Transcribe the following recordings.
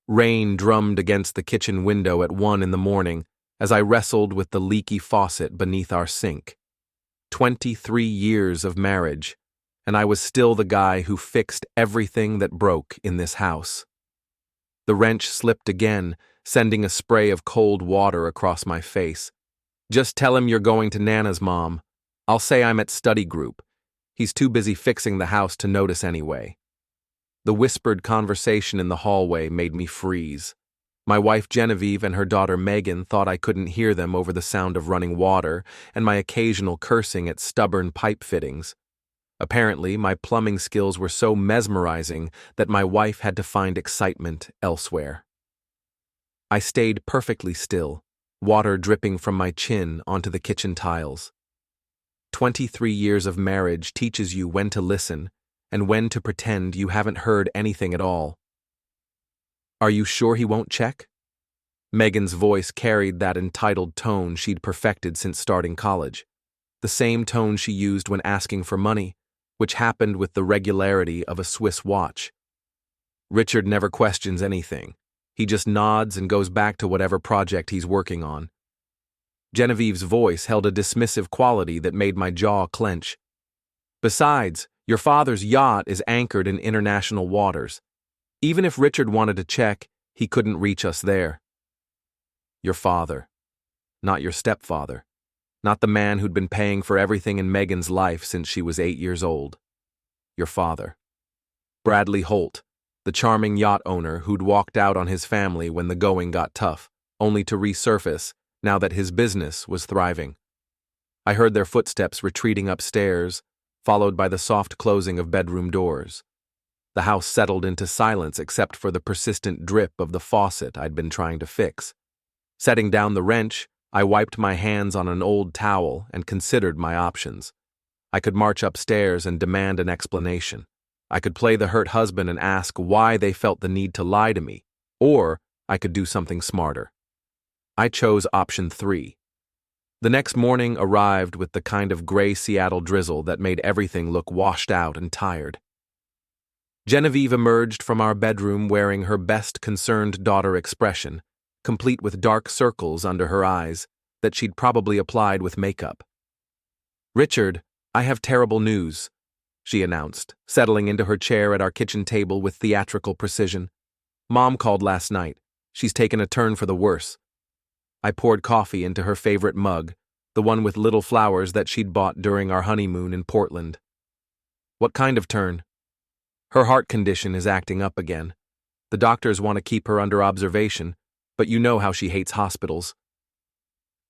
Rain drummed against the kitchen window at 1 in the morning as I wrestled with the leaky faucet beneath our sink. 23 years of marriage, and I was still the guy who fixed everything that broke in this house. The wrench slipped again, sending a spray of cold water across my face. "Just tell him you're going to Nana's, Mom. I'll say I'm at study group. He's too busy fixing the house to notice anyway." The whispered conversation in the hallway made me freeze. My wife Genevieve and her daughter Megan thought I couldn't hear them over the sound of running water and my occasional cursing at stubborn pipe fittings. Apparently, my plumbing skills were so mesmerizing that my wife had to find excitement elsewhere. I stayed perfectly still, water dripping from my chin onto the kitchen tiles. 23 years of marriage teaches you when to listen and when to pretend you haven't heard anything at all. "Are you sure he won't check?" Megan's voice carried that entitled tone she'd perfected since starting college, the same tone she used when asking for money, which happened with the regularity of a Swiss watch. "Richard never questions anything. He just nods and goes back to whatever project he's working on." Genevieve's voice held a dismissive quality that made my jaw clench. "Besides, your father's yacht is anchored in international waters. Even if Richard wanted to check, he couldn't reach us there." Your father. Not your stepfather. Not the man who'd been paying for everything in Megan's life since she was 8 years old. Your father. Bradley Holt, the charming yacht owner who'd walked out on his family when the going got tough, only to resurface now that his business was thriving. I heard their footsteps retreating upstairs, followed by the soft closing of bedroom doors. The house settled into silence except for the persistent drip of the faucet I'd been trying to fix. Setting down the wrench, I wiped my hands on an old towel and considered my options. I could march upstairs and demand an explanation. I could play the hurt husband and ask why they felt the need to lie to me, or I could do something smarter. I chose option 3. The next morning arrived with the kind of gray Seattle drizzle that made everything look washed out and tired. Genevieve emerged from our bedroom wearing her best concerned daughter expression, complete with dark circles under her eyes that she'd probably applied with makeup. "Richard, I have terrible news," she announced, settling into her chair at our kitchen table with theatrical precision. "Mom called last night. She's taken a turn for the worse." I poured coffee into her favorite mug, the one with little flowers that she'd bought during our honeymoon in Portland. "What kind of turn?" "Her heart condition is acting up again. The doctors want to keep her under observation, but you know how she hates hospitals."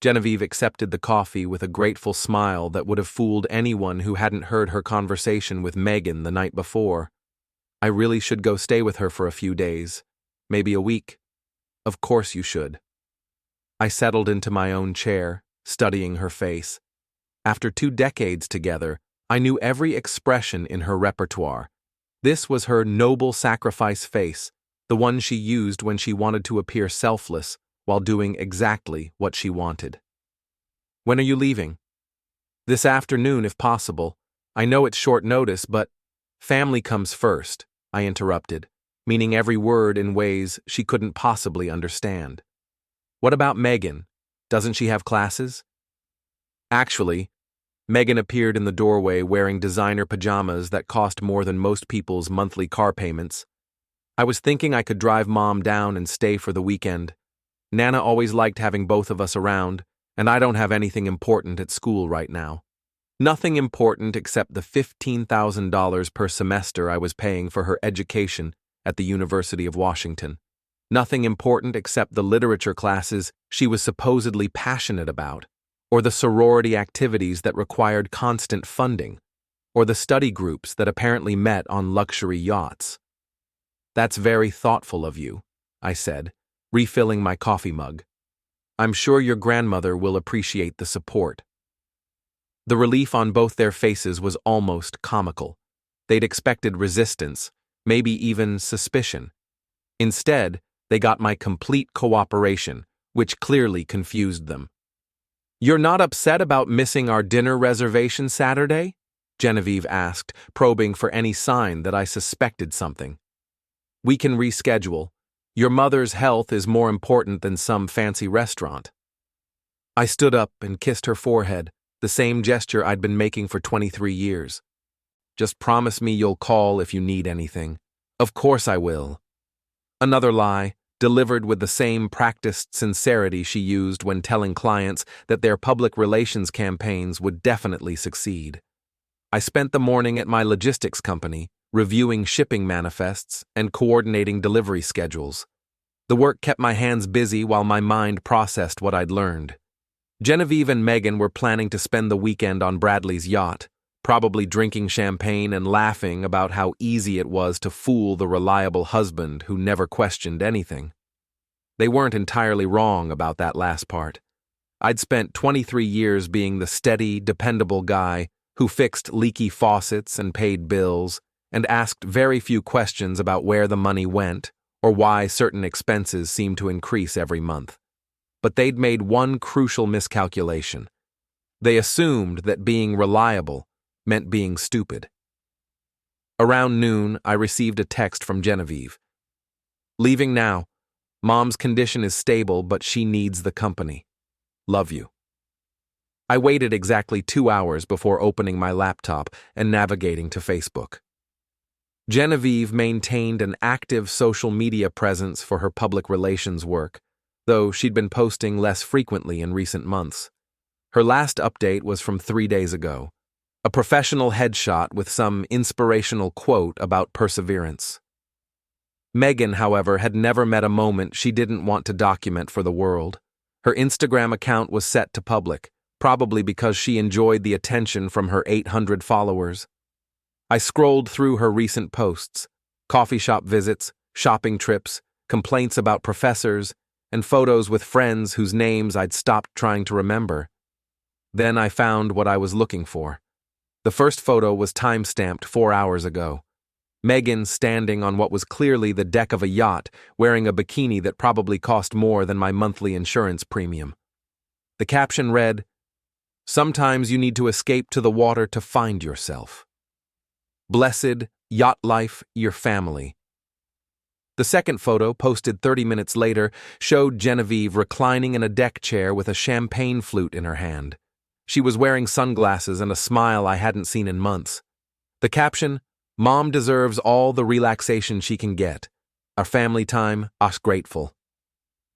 Genevieve accepted the coffee with a grateful smile that would have fooled anyone who hadn't heard her conversation with Megan the night before. "I really should go stay with her for a few days, maybe a week." "Of course you should." I settled into my own chair, studying her face. After 2 decades together, I knew every expression in her repertoire. This was her noble sacrifice face, the one she used when she wanted to appear selfless while doing exactly what she wanted. "When are you leaving?" "This afternoon, if possible. I know it's short notice, but—" "Family comes first," I interrupted, meaning every word in ways she couldn't possibly understand. "What about Megan? Doesn't she have classes?" Actually, Megan appeared in the doorway wearing designer pajamas that cost more than most people's monthly car payments. "I was thinking I could drive Mom down and stay for the weekend. Nana always liked having both of us around, and I don't have anything important at school right now. Nothing important except the $15,000 per semester I was paying for her education at the University of Washington. Nothing important except the literature classes she was supposedly passionate about, or the sorority activities that required constant funding, or the study groups that apparently met on luxury yachts." "That's very thoughtful of you," I said, refilling my coffee mug. "I'm sure your grandmother will appreciate the support." The relief on both their faces was almost comical. They'd expected resistance, maybe even suspicion. Instead, they got my complete cooperation, which clearly confused them. "You're not upset about missing our dinner reservation Saturday?" Genevieve asked, probing for any sign that I suspected something. "We can reschedule. Your mother's health is more important than some fancy restaurant. I stood up and kissed her forehead, the same gesture I'd been making for 23 years. Just promise me you'll call if you need anything. Of course I will. Another lie, delivered with the same practiced sincerity she used when telling clients that their public relations campaigns would definitely succeed. I spent the morning at my logistics company, reviewing shipping manifests and coordinating delivery schedules. The work kept my hands busy while my mind processed what I'd learned. Genevieve and Megan were planning to spend the weekend on Bradley's yacht, probably drinking champagne and laughing about how easy it was to fool the reliable husband who never questioned anything. They weren't entirely wrong about that last part. I'd spent 23 years being the steady, dependable guy who fixed leaky faucets and paid bills and asked very few questions about where the money went or why certain expenses seemed to increase every month. But they'd made one crucial miscalculation. They assumed that being reliable meant being stupid. Around noon, I received a text from Genevieve. Leaving now. Mom's condition is stable, but she needs the company. Love you. I waited exactly 2 hours before opening my laptop and navigating to Facebook. Genevieve maintained an active social media presence for her public relations work, though she'd been posting less frequently in recent months. Her last update was from 3 days ago, a professional headshot with some inspirational quote about perseverance. Megan, however, had never met a moment she didn't want to document for the world. Her Instagram account was set to public, probably because she enjoyed the attention from her 800 followers. I scrolled through her recent posts, coffee shop visits, shopping trips, complaints about professors, and photos with friends whose names I'd stopped trying to remember. Then I found what I was looking for. The first photo was time-stamped 4 hours ago. Megan standing on what was clearly the deck of a yacht, wearing a bikini that probably cost more than my monthly insurance premium. The caption read, "Sometimes you need to escape to the water to find yourself. Blessed, yacht life, your family." The second photo, posted 30 minutes later, showed Genevieve reclining in a deck chair with a champagne flute in her hand. She was wearing sunglasses and a smile I hadn't seen in months. The caption, "Mom deserves all the relaxation she can get. Our family time, us grateful."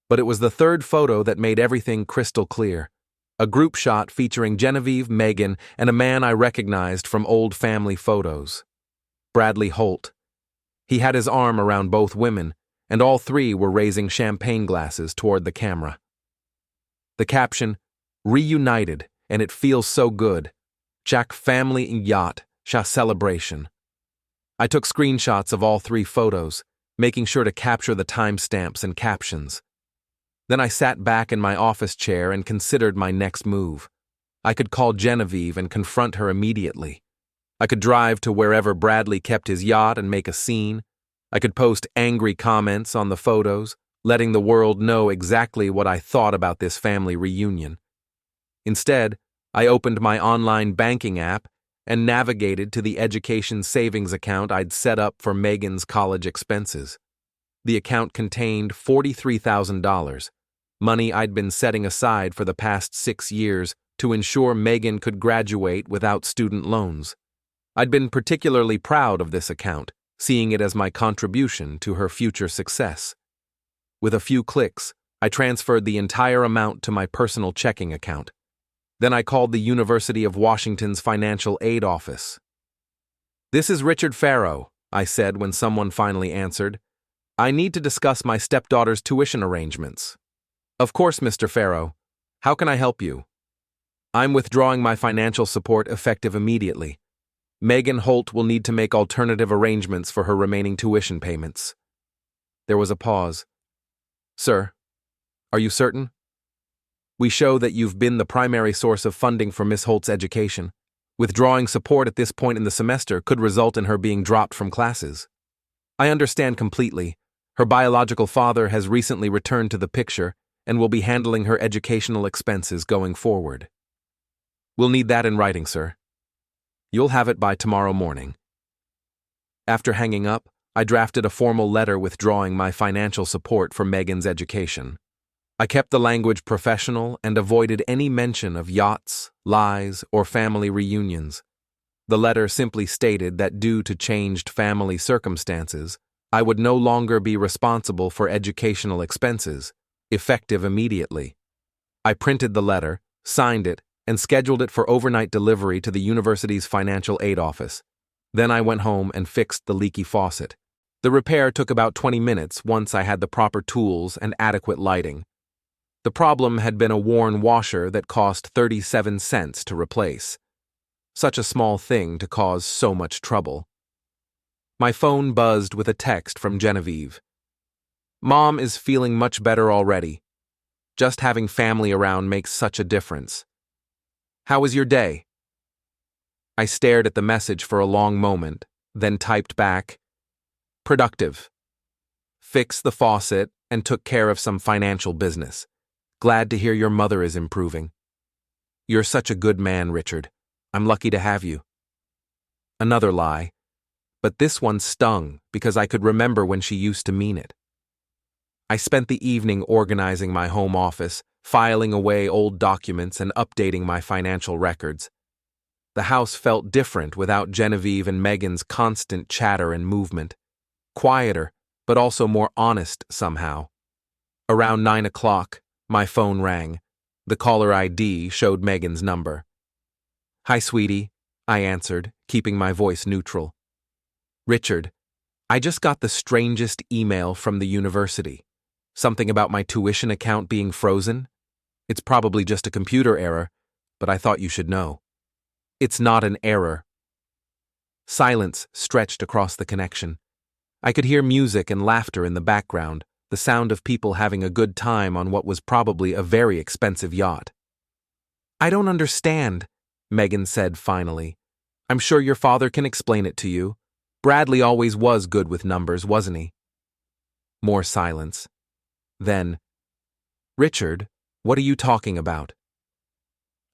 But it was the third photo that made everything crystal clear. A group shot featuring Genevieve, Megan, and a man I recognized from old family photos. Bradley Holt. He had his arm around both women, and all three were raising champagne glasses toward the camera. The caption, "Reunited, and it feels so good. Jack family and yacht, sha celebration." I took screenshots of all three photos, making sure to capture the timestamps and captions. Then I sat back in my office chair and considered my next move. I could call Genevieve and confront her immediately. I could drive to wherever Bradley kept his yacht and make a scene. I could post angry comments on the photos, letting the world know exactly what I thought about this family reunion. Instead, I opened my online banking app and navigated to the education savings account I'd set up for Megan's college expenses. The account contained $43,000, money I'd been setting aside for the past 6 years to ensure Megan could graduate without student loans. I'd been particularly proud of this account, seeing it as my contribution to her future success. With a few clicks, I transferred the entire amount to my personal checking account. Then I called the University of Washington's financial aid office. "This is Richard Farrow," I said when someone finally answered. "I need to discuss my stepdaughter's tuition arrangements." "Of course, Mr. Farrow. How can I help you?" "I'm withdrawing my financial support effective immediately. Megan Holt will need to make alternative arrangements for her remaining tuition payments." There was a pause. "Sir, are you certain? We show that you've been the primary source of funding for Miss Holt's education. Withdrawing support at this point in the semester could result in her being dropped from classes." "I understand completely. Her biological father has recently returned to the picture and will be handling her educational expenses going forward." "We'll need that in writing, sir." "You'll have it by tomorrow morning." After hanging up, I drafted a formal letter withdrawing my financial support for Megan's education. I kept the language professional and avoided any mention of yachts, lies, or family reunions. The letter simply stated that due to changed family circumstances, I would no longer be responsible for educational expenses, effective immediately. I printed the letter, signed it, and scheduled it for overnight delivery to the university's financial aid office. Then I went home and fixed the leaky faucet. The repair took about 20 minutes once I had the proper tools and adequate lighting. The problem had been a worn washer that cost 37 cents to replace. Such a small thing to cause so much trouble. My phone buzzed with a text from Genevieve. "Mom is feeling much better already. Just having family around makes such a difference. How was your day?" I stared at the message for a long moment, then typed back, "Productive. Fixed the faucet and took care of some financial business. Glad to hear your mother is improving. You're such a good man, Richard. I'm lucky to have you." Another lie, but this one stung because I could remember when she used to mean it. I spent the evening organizing my home office, filing away old documents and updating my financial records. The house felt different without Genevieve and Megan's constant chatter and movement. Quieter, but also more honest somehow. Around 9 o'clock, my phone rang. The caller ID showed Megan's number. "Hi, sweetie," I answered, keeping my voice neutral. "Richard, I just got the strangest email from the university. Something about my tuition account being frozen. It's probably just a computer error, but I thought you should know." "It's not an error." Silence stretched across the connection. I could hear music and laughter in the background, the sound of people having a good time on what was probably a very expensive yacht. "I don't understand," Megan said finally. "I'm sure your father can explain it to you. Bradley always was good with numbers, wasn't he?" More silence. Then, "Richard, what are you talking about?"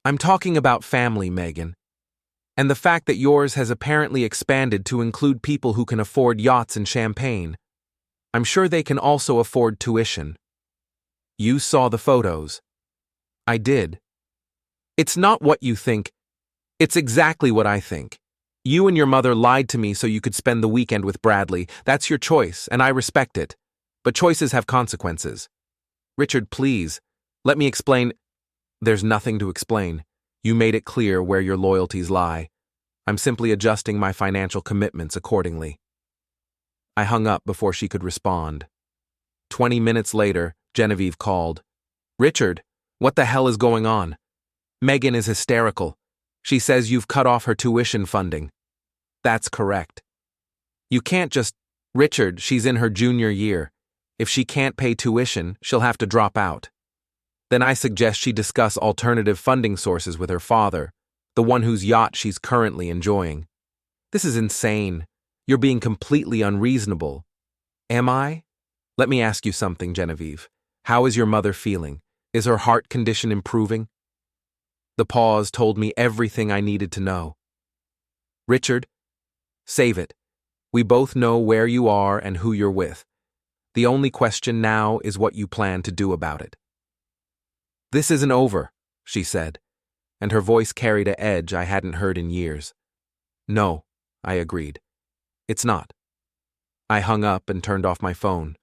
"I'm talking about family, Megan. And the fact that yours has apparently expanded to include people who can afford yachts and champagne. I'm sure they can also afford tuition." "You saw the photos." "I did." "It's not what you think. It's exactly what I think. You and your mother lied to me so you could spend the weekend with Bradley. That's your choice, and I respect it. But choices have consequences." "Richard, please, let me explain." "There's nothing to explain. You made it clear where your loyalties lie. I'm simply adjusting my financial commitments accordingly." I hung up before she could respond. 20 minutes later, Genevieve called. "Richard, what the hell is going on? Megan is hysterical. She says you've cut off her tuition funding." "That's correct." "You can't just—" "Richard, she's in her junior year. If she can't pay tuition, she'll have to drop out. Then I suggest she discuss alternative funding sources with her father, the one whose yacht she's currently enjoying." "This is insane. You're being completely unreasonable." "Am I? Let me ask you something, Genevieve. How is your mother feeling? Is her heart condition improving?" The pause told me everything I needed to know. "Richard, save it. We both know where you are and who you're with. The only question now is what you plan to do about it." "This isn't over," she said, and her voice carried an edge I hadn't heard in years. "No," I agreed. "It's not." I hung up and turned off my phone.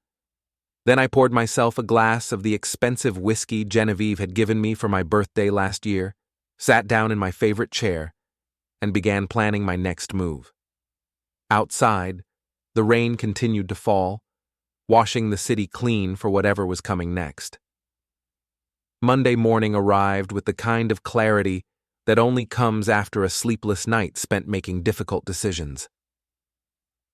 Then I poured myself a glass of the expensive whiskey Genevieve had given me for my birthday last year, sat down in my favorite chair, and began planning my next move. Outside, the rain continued to fall, washing the city clean for whatever was coming next. Monday morning arrived with the kind of clarity that only comes after a sleepless night spent making difficult decisions.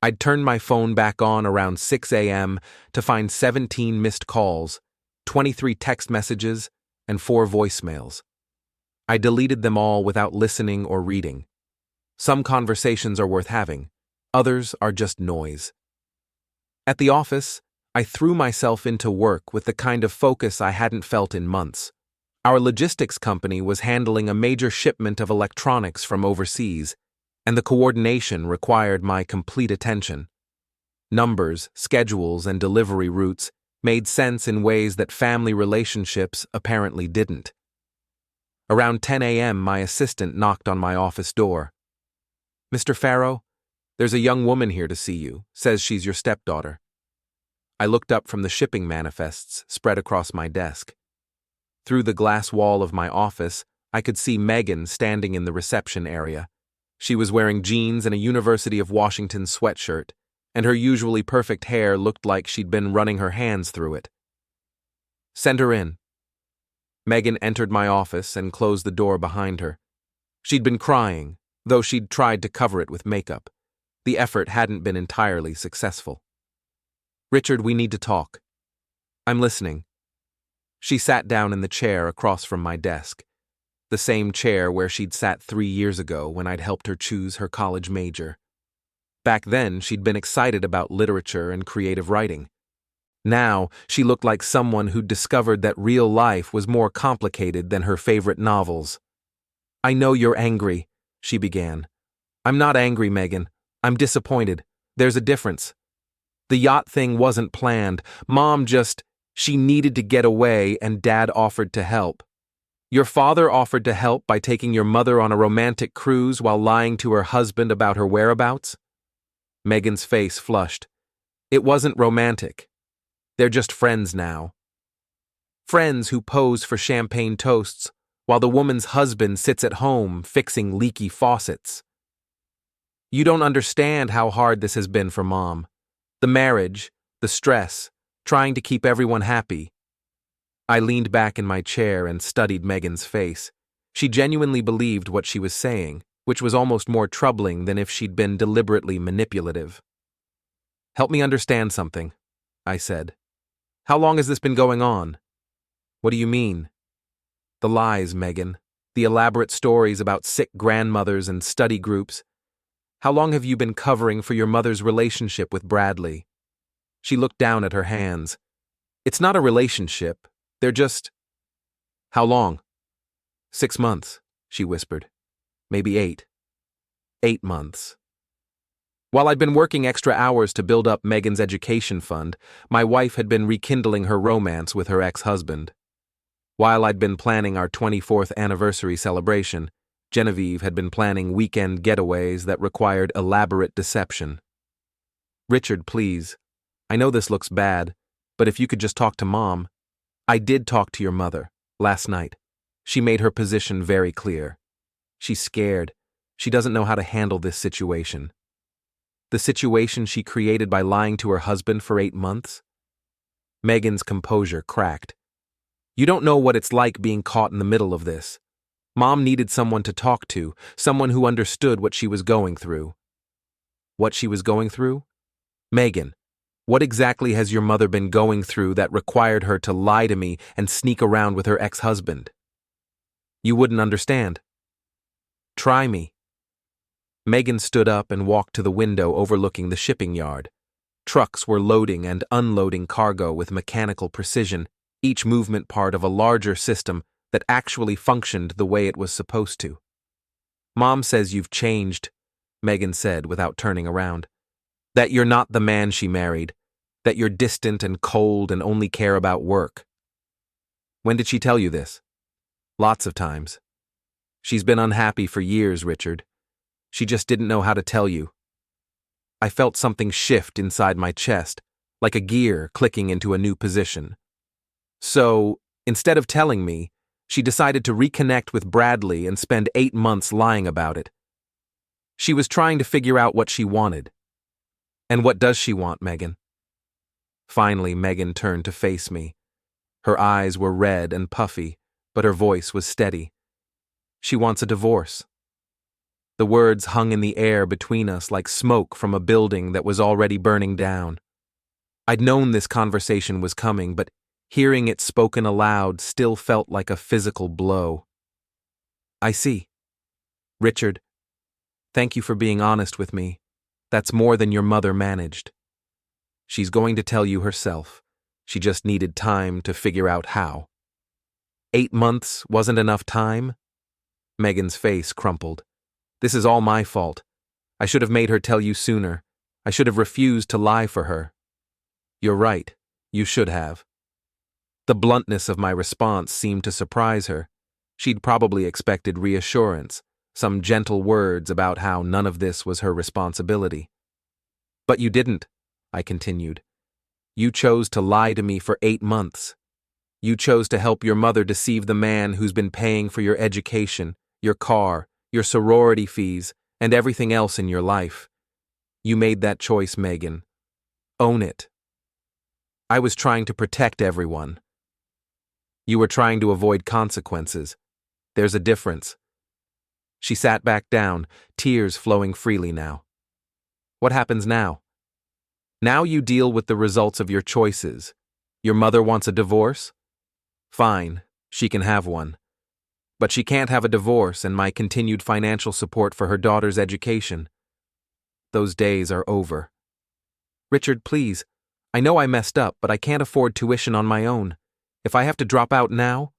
I'd turned my phone back on around 6 a.m. to find 17 missed calls, 23 text messages, and 4 voicemails. I deleted them all without listening or reading. Some conversations are worth having, others are just noise. At the office, I threw myself into work with the kind of focus I hadn't felt in months. Our logistics company was handling a major shipment of electronics from overseas, and the coordination required my complete attention. Numbers, schedules, and delivery routes made sense in ways that family relationships apparently didn't. Around 10 a.m., my assistant knocked on my office door. "Mr. Farrow, there's a young woman here to see you, says she's your stepdaughter." I looked up from the shipping manifests spread across my desk. Through the glass wall of my office, I could see Megan standing in the reception area. She was wearing jeans and a University of Washington sweatshirt, and her usually perfect hair looked like she'd been running her hands through it. "Send her in." Megan entered my office and closed the door behind her. She'd been crying, though she'd tried to cover it with makeup. The effort hadn't been entirely successful. "Richard, we need to talk." "I'm listening." She sat down in the chair across from my desk, the same chair where she'd sat 3 years ago when I'd helped her choose her college major. Back then, she'd been excited about literature and creative writing. Now, she looked like someone who'd discovered that real life was more complicated than her favorite novels. "I know you're angry," she began. "I'm not angry, Megan. I'm disappointed. There's a difference. The yacht thing wasn't planned. She needed to get away and Dad offered to help. Your father offered to help by taking your mother on a romantic cruise while lying to her husband about her whereabouts?" Megan's face flushed. "It wasn't romantic. They're just friends now. Friends who pose for champagne toasts while the woman's husband sits at home fixing leaky faucets. You don't understand how hard this has been for Mom. The marriage, the stress, trying to keep everyone happy." I leaned back in my chair and studied Megan's face. She genuinely believed what she was saying, which was almost more troubling than if she'd been deliberately manipulative. "Help me understand something," I said. "How long has this been going on?" "What do you mean?" "The lies, Megan. The elaborate stories about sick grandmothers and study groups. How long have you been covering for your mother's relationship with Bradley?" She looked down at her hands. "It's not a relationship. They're just—" "How long?" "6 months, she whispered. "Maybe 8. 8 months. While I'd been working extra hours to build up Megan's education fund, my wife had been rekindling her romance with her ex-husband. While I'd been planning our 24th anniversary celebration, Genevieve had been planning weekend getaways that required elaborate deception. "Richard, please. I know this looks bad, but if you could just talk to Mom." "I did talk to your mother, last night. She made her position very clear. She's scared. She doesn't know how to handle this situation." "The situation she created by lying to her husband for 8 months?" Megan's composure cracked. "You don't know what it's like being caught in the middle of this. Mom needed someone to talk to, someone who understood what she was going through." "What she was going through?" "Megan, what exactly has your mother been going through that required her to lie to me and sneak around with her ex-husband?" "You wouldn't understand." "Try me." Megan stood up and walked to the window overlooking the shipping yard. Trucks were loading and unloading cargo with mechanical precision, each movement part of a larger system that actually functioned the way it was supposed to. "Mom says you've changed," Megan said without turning around. "That you're not the man she married. That you're distant and cold and only care about work." "When did she tell you this?" "Lots of times. She's been unhappy for years, Richard. She just didn't know how to tell you." I felt something shift inside my chest, like a gear clicking into a new position. "So, instead of telling me, she decided to reconnect with Bradley and spend 8 months lying about it. She was trying to figure out what she wanted." "And what does she want, Megan?" Finally, Megan turned to face me. Her eyes were red and puffy, but her voice was steady. "She wants a divorce." The words hung in the air between us like smoke from a building that was already burning down. I'd known this conversation was coming, but hearing it spoken aloud still felt like a physical blow. "I see. Richard, thank you for being honest with me. That's more than your mother managed. She's going to tell you herself. She just needed time to figure out how." 8 months wasn't enough time? Megan's face crumpled. "This is all my fault. I should have made her tell you sooner. I should have refused to lie for her. You're right, you should have. The bluntness of my response seemed to surprise her. She'd probably expected reassurance, some gentle words about how none of this was her responsibility. But you didn't, I continued. You chose to lie to me for 8 months. You chose to help your mother deceive the man who's been paying for your education, your car, your sorority fees, and everything else in your life. You made that choice, Megan. Own it. I was trying to protect everyone. You were trying to avoid consequences. There's a difference. She sat back down, tears flowing freely now. What happens now? Now you deal with the results of your choices. Your mother wants a divorce? Fine, she can have one. But she can't have a divorce and my continued financial support for her daughter's education. Those days are over. Richard, please. I know I messed up, but I can't afford tuition on my own. If I have to drop out now,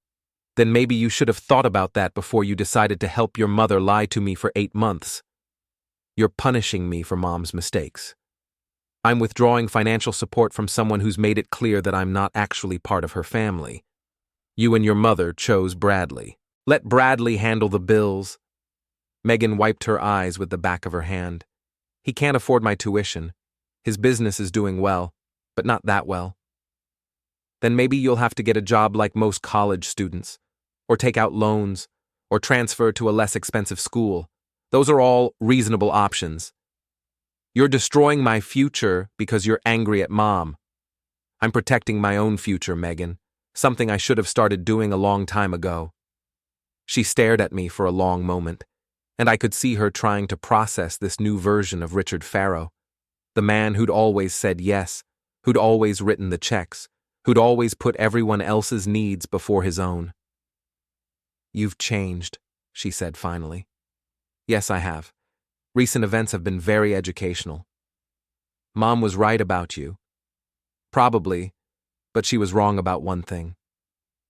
then maybe you should have thought about that before you decided to help your mother lie to me for 8 months. You're punishing me for Mom's mistakes. I'm withdrawing financial support from someone who's made it clear that I'm not actually part of her family. You and your mother chose Bradley. Let Bradley handle the bills. Megan wiped her eyes with the back of her hand. He can't afford my tuition. His business is doing well, but not that well. Then maybe you'll have to get a job like most college students, or take out loans, or transfer to a less expensive school. Those are all reasonable options. You're destroying my future because you're angry at Mom. I'm protecting my own future, Megan, something I should have started doing a long time ago. She stared at me for a long moment, and I could see her trying to process this new version of Richard Farrow, the man who'd always said yes, who'd always written the checks, who'd always put everyone else's needs before his own. You've changed, she said finally. Yes, I have. Recent events have been very educational. Mom was right about you. Probably, but she was wrong about one thing.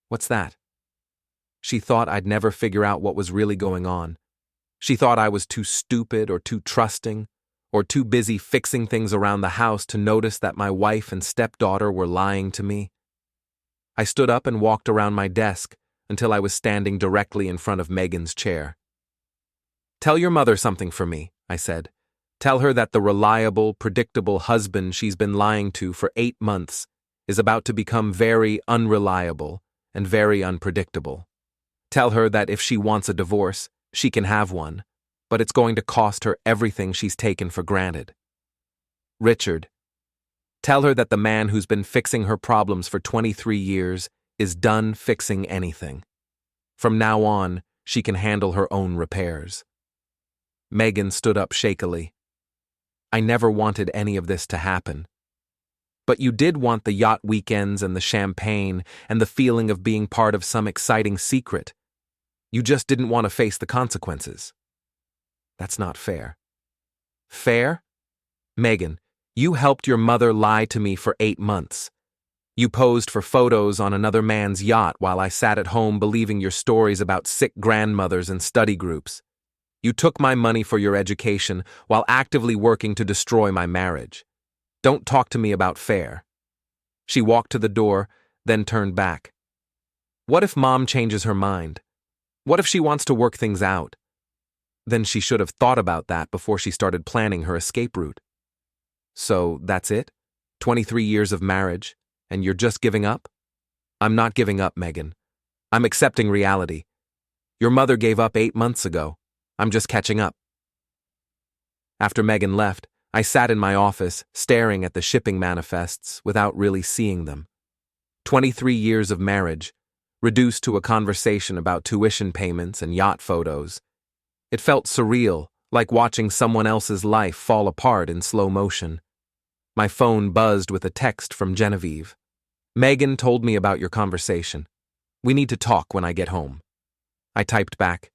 What's that? She thought I'd never figure out what was really going on. She thought I was too stupid or too trusting, or too busy fixing things around the house to notice that my wife and stepdaughter were lying to me. I stood up and walked around my desk until I was standing directly in front of Megan's chair. Tell your mother something for me, I said. Tell her that the reliable, predictable husband she's been lying to for 8 months is about to become very unreliable and very unpredictable. Tell her that if she wants a divorce, she can have one, but it's going to cost her everything she's taken for granted. Richard, tell her that the man who's been fixing her problems for 23 years is done fixing anything. From now on, she can handle her own repairs. Megan stood up shakily. I never wanted any of this to happen. But you did want the yacht weekends and the champagne and the feeling of being part of some exciting secret. You just didn't want to face the consequences. That's not fair. Fair? Megan, you helped your mother lie to me for 8 months. You posed for photos on another man's yacht while I sat at home believing your stories about sick grandmothers and study groups. You took my money for your education while actively working to destroy my marriage. Don't talk to me about fair. She walked to the door, then turned back. What if Mom changes her mind? What if she wants to work things out? Then she should have thought about that before she started planning her escape route. So, that's it? 23 years of marriage, and you're just giving up? I'm not giving up, Megan. I'm accepting reality. Your mother gave up 8 months ago. I'm just catching up. After Megan left, I sat in my office, staring at the shipping manifests without really seeing them. 23 years of marriage, reduced to a conversation about tuition payments and yacht photos. It felt surreal, like watching someone else's life fall apart in slow motion. My phone buzzed with a text from Genevieve. Megan told me about your conversation. We need to talk when I get home. I typed back.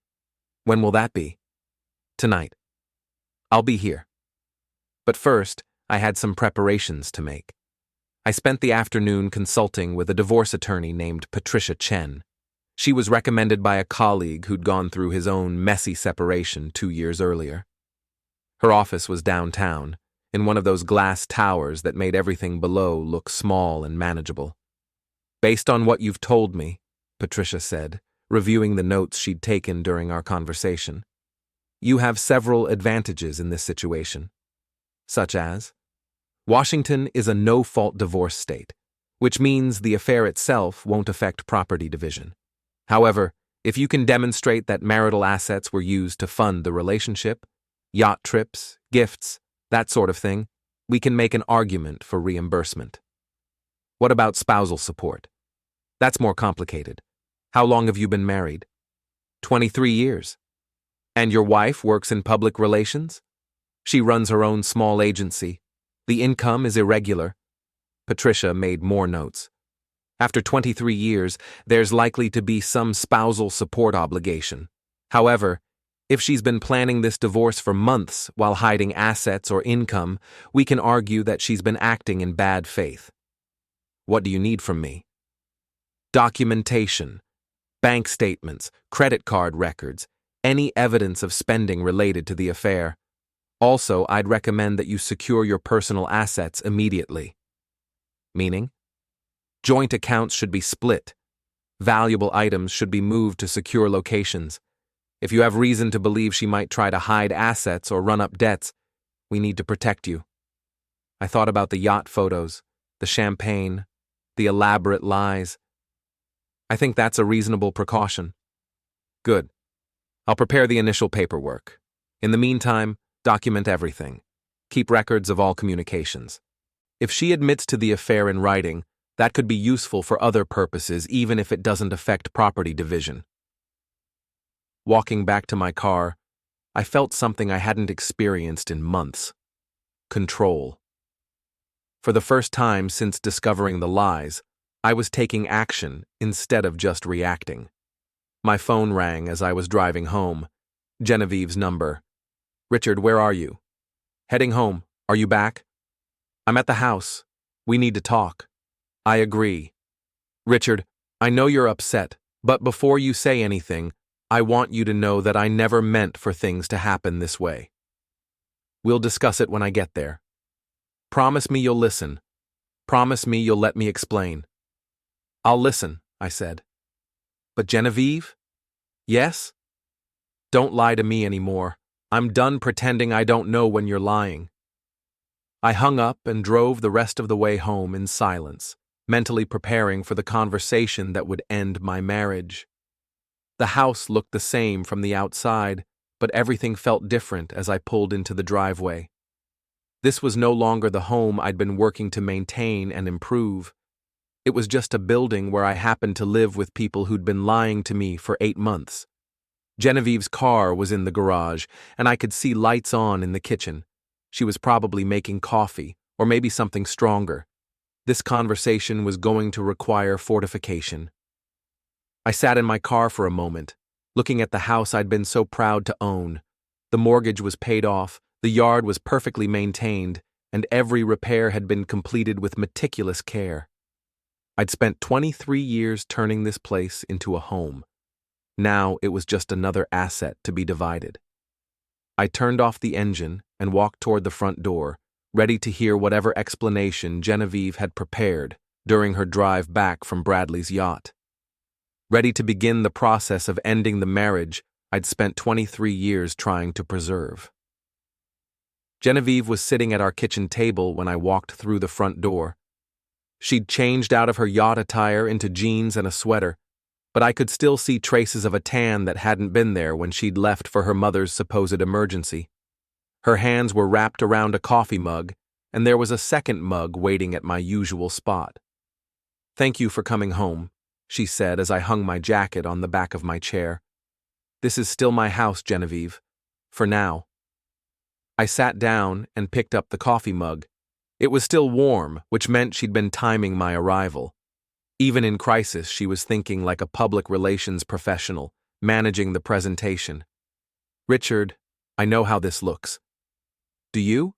When will that be? Tonight. I'll be here. But first, I had some preparations to make. I spent the afternoon consulting with a divorce attorney named Patricia Chen. She was recommended by a colleague who'd gone through his own messy separation 2 years earlier. Her office was downtown, in one of those glass towers that made everything below look small and manageable. "Based on what you've told me," Patricia said, reviewing the notes she'd taken during our conversation, "you have several advantages in this situation. Such as, Washington is a no-fault divorce state, which means the affair itself won't affect property division. However, if you can demonstrate that marital assets were used to fund the relationship, yacht trips, gifts, that sort of thing, we can make an argument for reimbursement. What about spousal support? That's more complicated. How long have you been married? 23 years. And your wife works in public relations? She runs her own small agency. The income is irregular." Patricia made more notes. "After 23 years, there's likely to be some spousal support obligation. However, if she's been planning this divorce for months while hiding assets or income, we can argue that she's been acting in bad faith. What do you need from me?" "Documentation, bank statements, credit card records, any evidence of spending related to the affair. Also, I'd recommend that you secure your personal assets immediately." "Meaning?" "Joint accounts should be split. Valuable items should be moved to secure locations. If you have reason to believe she might try to hide assets or run up debts, we need to protect you." I thought about the yacht photos, the champagne, the elaborate lies. "I think that's a reasonable precaution." "Good. I'll prepare the initial paperwork. In the meantime, document everything. Keep records of all communications. If she admits to the affair in writing, that could be useful for other purposes even if it doesn't affect property division." Walking back to my car, I felt something I hadn't experienced in months. Control. For the first time since discovering the lies, I was taking action instead of just reacting. My phone rang as I was driving home. Genevieve's number. "Richard, where are you?" "Heading home. Are you back?" "I'm at the house. We need to talk." "I agree." "Richard, I know you're upset, but before you say anything, I want you to know that I never meant for things to happen this way." "We'll discuss it when I get there." "Promise me you'll listen. Promise me you'll let me explain." "I'll listen," I said. "But Genevieve?" "Yes?" "Don't lie to me anymore. I'm done pretending I don't know when you're lying." I hung up and drove the rest of the way home in silence, mentally preparing for the conversation that would end my marriage. The house looked the same from the outside, but everything felt different as I pulled into the driveway. This was no longer the home I'd been working to maintain and improve. It was just a building where I happened to live with people who'd been lying to me for 8 months. Genevieve's car was in the garage, and I could see lights on in the kitchen. She was probably making coffee, or maybe something stronger. This conversation was going to require fortification. I sat in my car for a moment, looking at the house I'd been so proud to own. The mortgage was paid off, the yard was perfectly maintained, and every repair had been completed with meticulous care. I'd spent 23 years turning this place into a home. Now it was just another asset to be divided. I turned off the engine and walked toward the front door, ready to hear whatever explanation Genevieve had prepared during her drive back from Bradley's yacht. Ready to begin the process of ending the marriage I'd spent 23 years trying to preserve. Genevieve was sitting at our kitchen table when I walked through the front door. She'd changed out of her yacht attire into jeans and a sweater, but I could still see traces of a tan that hadn't been there when she'd left for her mother's supposed emergency. Her hands were wrapped around a coffee mug, and there was a second mug waiting at my usual spot. "Thank you for coming home," she said as I hung my jacket on the back of my chair. "This is still my house, Genevieve. For now." I sat down and picked up the coffee mug. It was still warm, which meant she'd been timing my arrival. Even in crisis, she was thinking like a public relations professional, managing the presentation. "Richard, I know how this looks." "Do you?"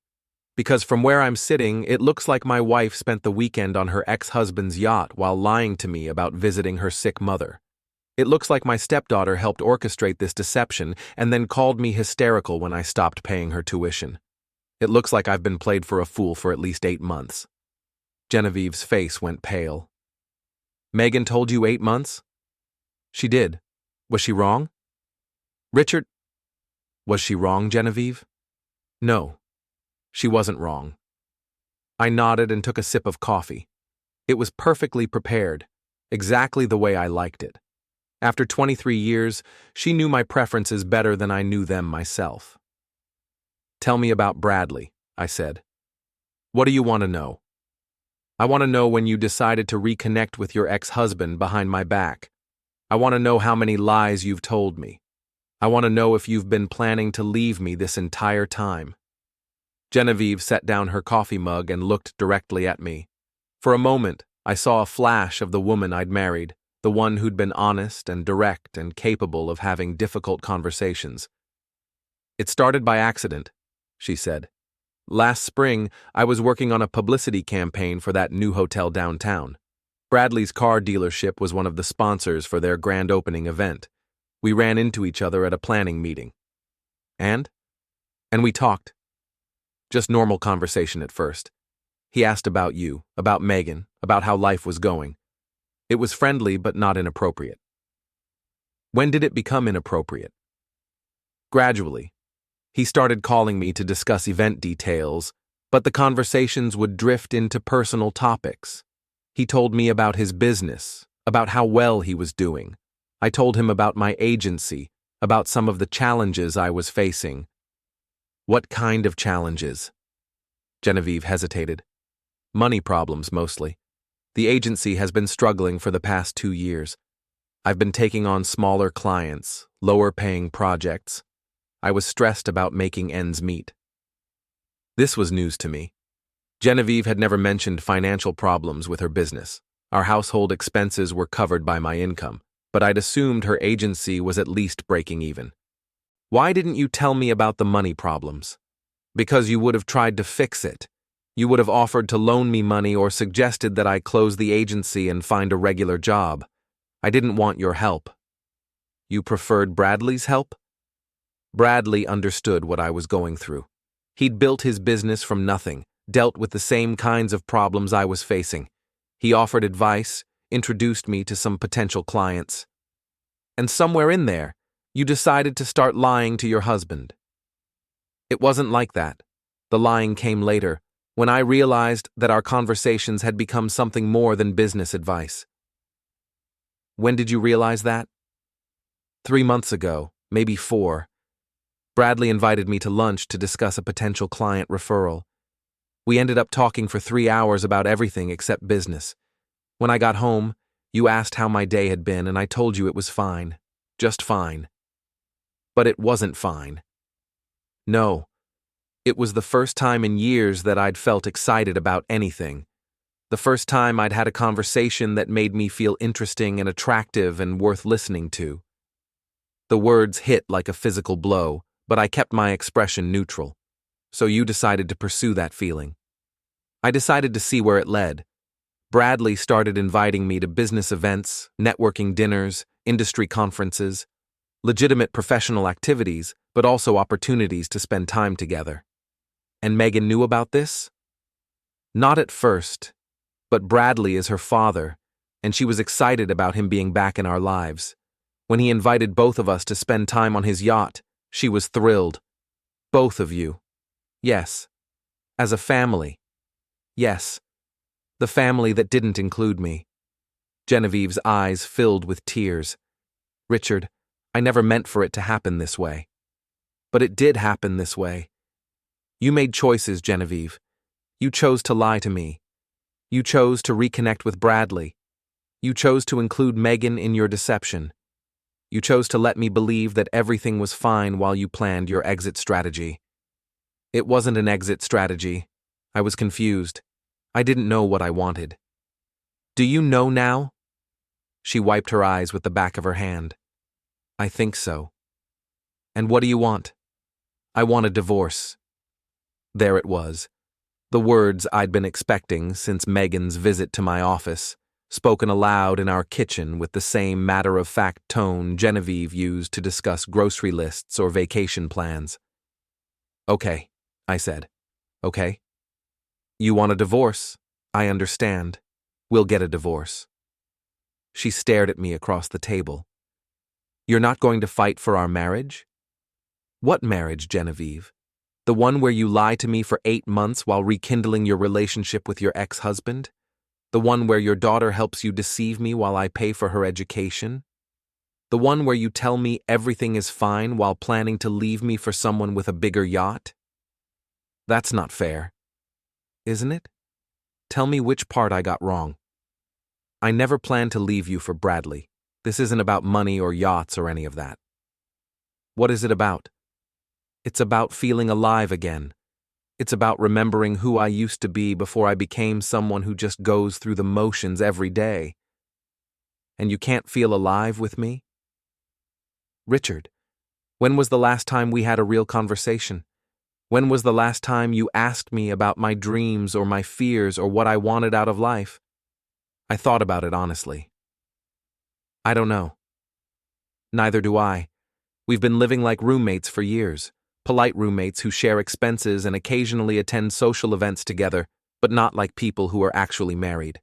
"Because from where I'm sitting, it looks like my wife spent the weekend on her ex-husband's yacht while lying to me about visiting her sick mother. It looks like my stepdaughter helped orchestrate this deception and then called me hysterical when I stopped paying her tuition. It looks like I've been played for a fool for at least 8 months. Genevieve's face went pale. Megan told you 8 months? She did. Was she wrong? Richard, was she wrong, Genevieve? No, she wasn't wrong. I nodded and took a sip of coffee. It was perfectly prepared, exactly the way I liked it. After 23 years, she knew my preferences better than I knew them myself. Tell me about Bradley, I said. What do you want to know? I want to know when you decided to reconnect with your ex-husband behind my back. I want to know how many lies you've told me. I want to know if you've been planning to leave me this entire time. Genevieve set down her coffee mug and looked directly at me. For a moment, I saw a flash of the woman I'd married, the one who'd been honest and direct and capable of having difficult conversations. It started by accident, she said. Last spring, I was working on a publicity campaign for that new hotel downtown. Bradley's car dealership was one of the sponsors for their grand opening event. We ran into each other at a planning meeting. And we talked. Just normal conversation at first. He asked about you, about Megan, about how life was going. It was friendly but not inappropriate. When did it become inappropriate? Gradually. He started calling me to discuss event details, but the conversations would drift into personal topics. He told me about his business, about how well he was doing. I told him about my agency, about some of the challenges I was facing. What kind of challenges? Genevieve hesitated. Money problems, mostly. The agency has been struggling for the past 2 years. I've been taking on smaller clients, lower-paying projects. I was stressed about making ends meet. This was news to me. Genevieve had never mentioned financial problems with her business. Our household expenses were covered by my income, but I'd assumed her agency was at least breaking even. Why didn't you tell me about the money problems? Because you would have tried to fix it. You would have offered to loan me money or suggested that I close the agency and find a regular job. I didn't want your help. You preferred Bradley's help? Bradley understood what I was going through. He'd built his business from nothing, dealt with the same kinds of problems I was facing. He offered advice, introduced me to some potential clients. And somewhere in there, you decided to start lying to your husband. It wasn't like that. The lying came later, when I realized that our conversations had become something more than business advice. When did you realize that? 3 months ago, maybe 4. Bradley invited me to lunch to discuss a potential client referral. We ended up talking for 3 hours about everything except business. When I got home, you asked how my day had been, and I told you it was fine. Just fine. But it wasn't fine. No. It was the first time in years that I'd felt excited about anything. The first time I'd had a conversation that made me feel interesting and attractive and worth listening to. The words hit like a physical blow, but I kept my expression neutral. So you decided to pursue that feeling. I decided to see where it led. Bradley started inviting me to business events, networking dinners, industry conferences, legitimate professional activities, but also opportunities to spend time together. And Megan knew about this? Not at first, but Bradley is her father, and she was excited about him being back in our lives. When he invited both of us to spend time on his yacht, she was thrilled. Both of you. Yes. As a family. Yes. The family that didn't include me. Genevieve's eyes filled with tears. Richard, I never meant for it to happen this way. But it did happen this way. You made choices, Genevieve. You chose to lie to me. You chose to reconnect with Bradley. You chose to include Megan in your deception. You chose to let me believe that everything was fine while you planned your exit strategy. It wasn't an exit strategy. I was confused. I didn't know what I wanted. Do you know now? She wiped her eyes with the back of her hand. I think so. And what do you want? I want a divorce. There it was. The words I'd been expecting since Megan's visit to my office, spoken aloud in our kitchen with the same matter-of-fact tone Genevieve used to discuss grocery lists or vacation plans. Okay, I said. okay? You want a divorce? I understand. We'll get a divorce. She stared at me across the table. You're not going to fight for our marriage? What marriage, Genevieve? The one where you lie to me for 8 months while rekindling your relationship with your ex-husband? The one where your daughter helps you deceive me while I pay for her education? The one where you tell me everything is fine while planning to leave me for someone with a bigger yacht? That's not fair, isn't it? Tell me which part I got wrong. I never planned to leave you for Bradley. This isn't about money or yachts or any of that. What is it about? It's about feeling alive again. It's about remembering who I used to be before I became someone who just goes through the motions every day. And you can't feel alive with me? Richard, when was the last time we had a real conversation? When was the last time you asked me about my dreams or my fears or what I wanted out of life? I thought about it honestly. I don't know. Neither do I. We've been living like roommates for years, polite roommates who share expenses and occasionally attend social events together, but not like people who are actually married.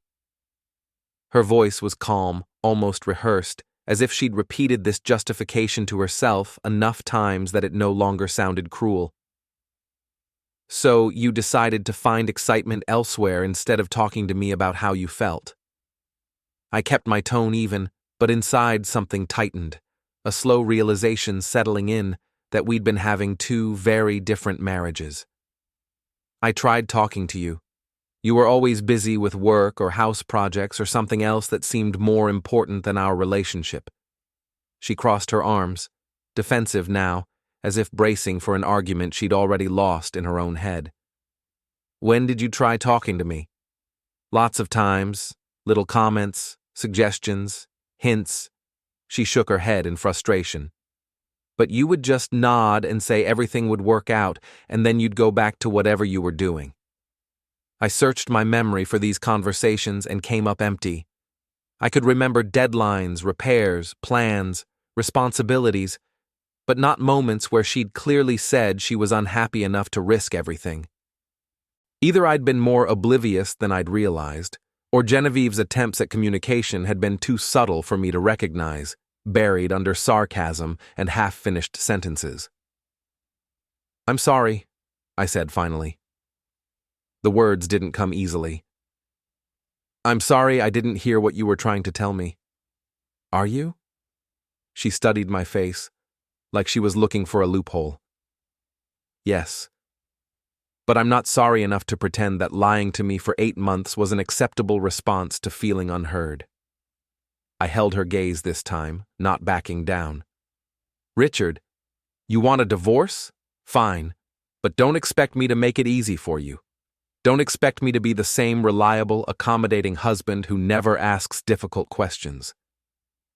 Her voice was calm, almost rehearsed, as if she'd repeated this justification to herself enough times that it no longer sounded cruel. So you decided to find excitement elsewhere instead of talking to me about how you felt. I kept my tone even, but inside something tightened, a slow realization settling in that we'd been having 2 very different marriages. I tried talking to you. You were always busy with work or house projects or something else that seemed more important than our relationship. She crossed her arms, defensive now, as if bracing for an argument she'd already lost in her own head. When did you try talking to me? Lots of times, little comments, suggestions, hints. She shook her head in frustration. But you would just nod and say everything would work out, and then you'd go back to whatever you were doing. I searched my memory for these conversations and came up empty. I could remember deadlines, repairs, plans, responsibilities, but not moments where she'd clearly said she was unhappy enough to risk everything. Either I'd been more oblivious than I'd realized, or Genevieve's attempts at communication had been too subtle for me to recognize, buried under sarcasm and half-finished sentences. I'm sorry, I said finally. The words didn't come easily. I'm sorry I didn't hear what you were trying to tell me. Are you? She studied my face, like she was looking for a loophole. Yes. But I'm not sorry enough to pretend that lying to me for 8 months was an acceptable response to feeling unheard. I held her gaze this time, not backing down. Richard, you want a divorce? Fine. But don't expect me to make it easy for you. Don't expect me to be the same reliable, accommodating husband who never asks difficult questions.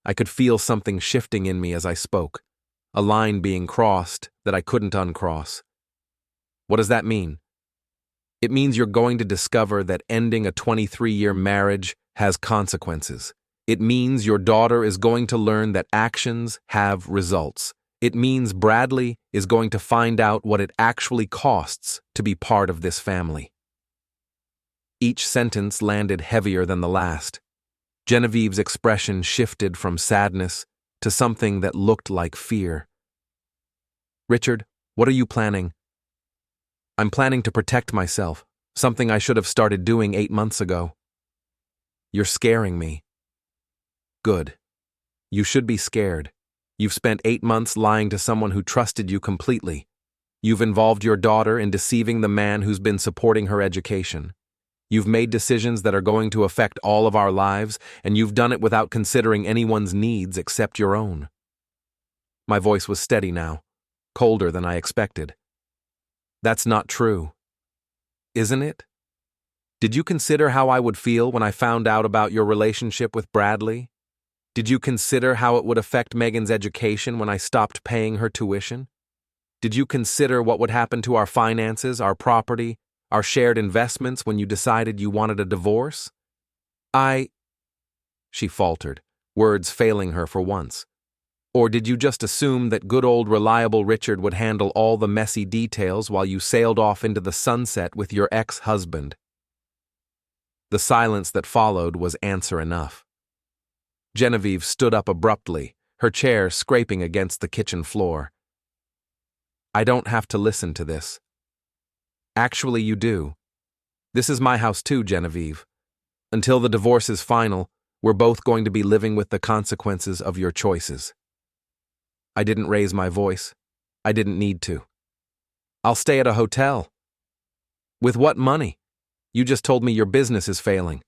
I could feel something shifting in me as I spoke, a line being crossed that I couldn't uncross. What does that mean? It means you're going to discover that ending a 23-year marriage has consequences. It means your daughter is going to learn that actions have results. It means Bradley is going to find out what it actually costs to be part of this family. Each sentence landed heavier than the last. Genevieve's expression shifted from sadness to something that looked like fear. Richard, what are you planning? I'm planning to protect myself, something I should have started doing 8 months ago. You're scaring me. Good. You should be scared. You've spent 8 months lying to someone who trusted you completely. You've involved your daughter in deceiving the man who's been supporting her education. You've made decisions that are going to affect all of our lives, and you've done it without considering anyone's needs except your own. My voice was steady now, colder than I expected. That's not true. Isn't it? Did you consider how I would feel when I found out about your relationship with Bradley? Did you consider how it would affect Megan's education when I stopped paying her tuition? Did you consider what would happen to our finances, our property, our shared investments when you decided you wanted a divorce? She faltered, words failing her for once. Or did you just assume that good old reliable Richard would handle all the messy details while you sailed off into the sunset with your ex-husband? The silence that followed was answer enough. Genevieve stood up abruptly, her chair scraping against the kitchen floor. I don't have to listen to this. Actually, you do. This is my house too, Genevieve. Until the divorce is final, we're both going to be living with the consequences of your choices. I didn't raise my voice. I didn't need to. I'll stay at a hotel. With what money? You just told me your business is failing.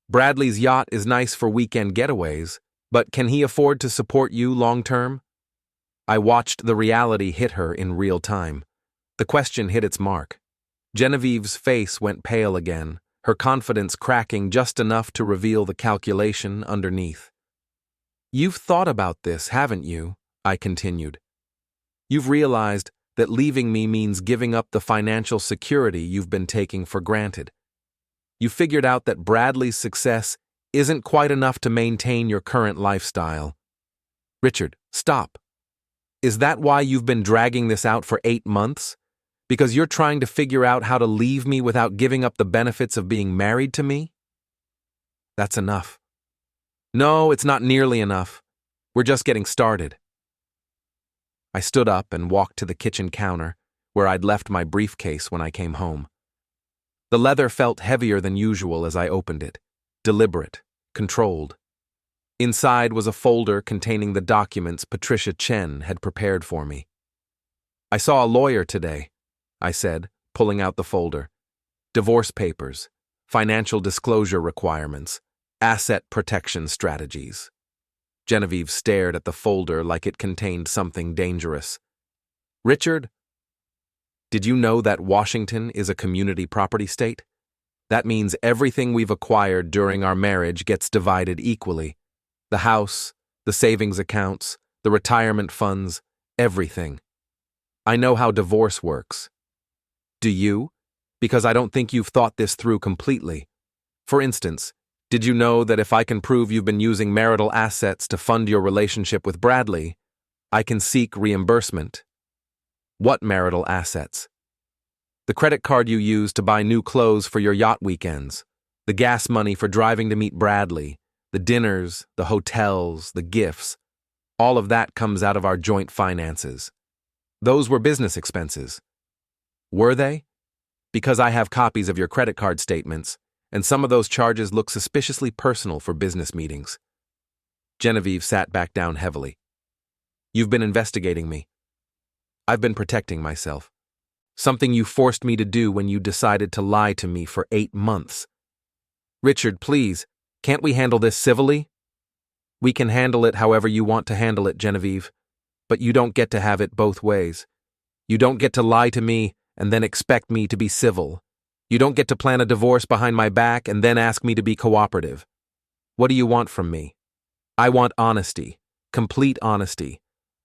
Bradley's yacht is nice for weekend getaways, but can he afford to support you long-term? I watched the reality hit her in real time. The question hit its mark. Genevieve's face went pale again, her confidence cracking just enough to reveal the calculation underneath. You've thought about this, haven't you? I continued. You've realized that leaving me means giving up the financial security you've been taking for granted. You figured out that Bradley's success isn't quite enough to maintain your current lifestyle. Richard, stop. Is that why you've been dragging this out for 8 months? Because you're trying to figure out how to leave me without giving up the benefits of being married to me? That's enough. No, it's not nearly enough. We're just getting started. I stood up and walked to the kitchen counter, where I'd left my briefcase when I came home. The leather felt heavier than usual as I opened it, deliberate, controlled. Inside was a folder containing the documents Patricia Chen had prepared for me. I saw a lawyer today, I said, pulling out the folder. Divorce papers, financial disclosure requirements, asset protection strategies. Genevieve stared at the folder like it contained something dangerous. Richard, did you know that Washington is a community property state? That means everything we've acquired during our marriage gets divided equally. The house, the savings accounts, the retirement funds, everything. I know how divorce works. Do you? Because I don't think you've thought this through completely. For instance, did you know that if I can prove you've been using marital assets to fund your relationship with Bradley, I can seek reimbursement? What marital assets? The credit card you used to buy new clothes for your yacht weekends, the gas money for driving to meet Bradley, the dinners, the hotels, the gifts. All of that comes out of our joint finances. Those were business expenses. Were they? Because I have copies of your credit card statements, and some of those charges look suspiciously personal for business meetings. Genevieve sat back down heavily. You've been investigating me. I've been protecting myself. Something you forced me to do when you decided to lie to me for 8 months. Richard, please, can't we handle this civilly? We can handle it however you want to handle it, Genevieve, but you don't get to have it both ways. You don't get to lie to me and then expect me to be civil. You don't get to plan a divorce behind my back and then ask me to be cooperative. What do you want from me? I want honesty, complete honesty.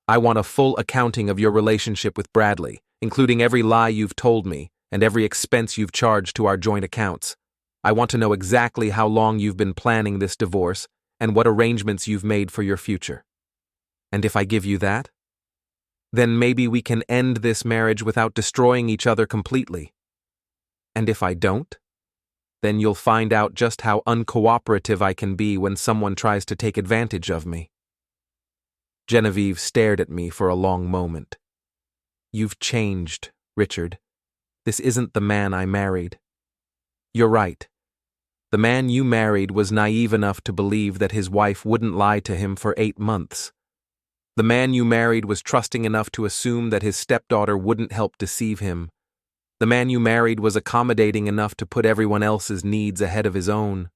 I want a full accounting of your relationship with Bradley, including every lie you've told me and every expense you've charged to our joint accounts. I want to know exactly how long you've been planning this divorce and what arrangements you've made for your future. And if I give you that, then maybe we can end this marriage without destroying each other completely. And if I don't, then you'll find out just how uncooperative I can be when someone tries to take advantage of me. Genevieve stared at me for a long moment. You've changed, Richard. This isn't the man I married. You're right. The man you married was naive enough to believe that his wife wouldn't lie to him for 8 months. The man you married was trusting enough to assume that his stepdaughter wouldn't help deceive him. The man you married was accommodating enough to put everyone else's needs ahead of his own.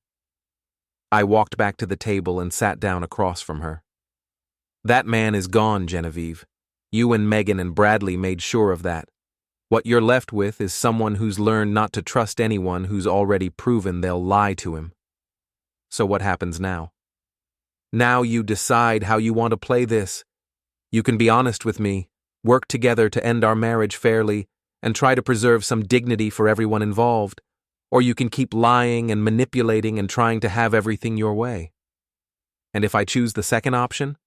I walked back to the table and sat down across from her. That man is gone, Genevieve. You and Megan and Bradley made sure of that. What you're left with is someone who's learned not to trust anyone who's already proven they'll lie to him. So what happens now? Now you decide how you want to play this. You can be honest with me, work together to end our marriage fairly, and try to preserve some dignity for everyone involved. Or you can keep lying and manipulating and trying to have everything your way. And if I choose the second option?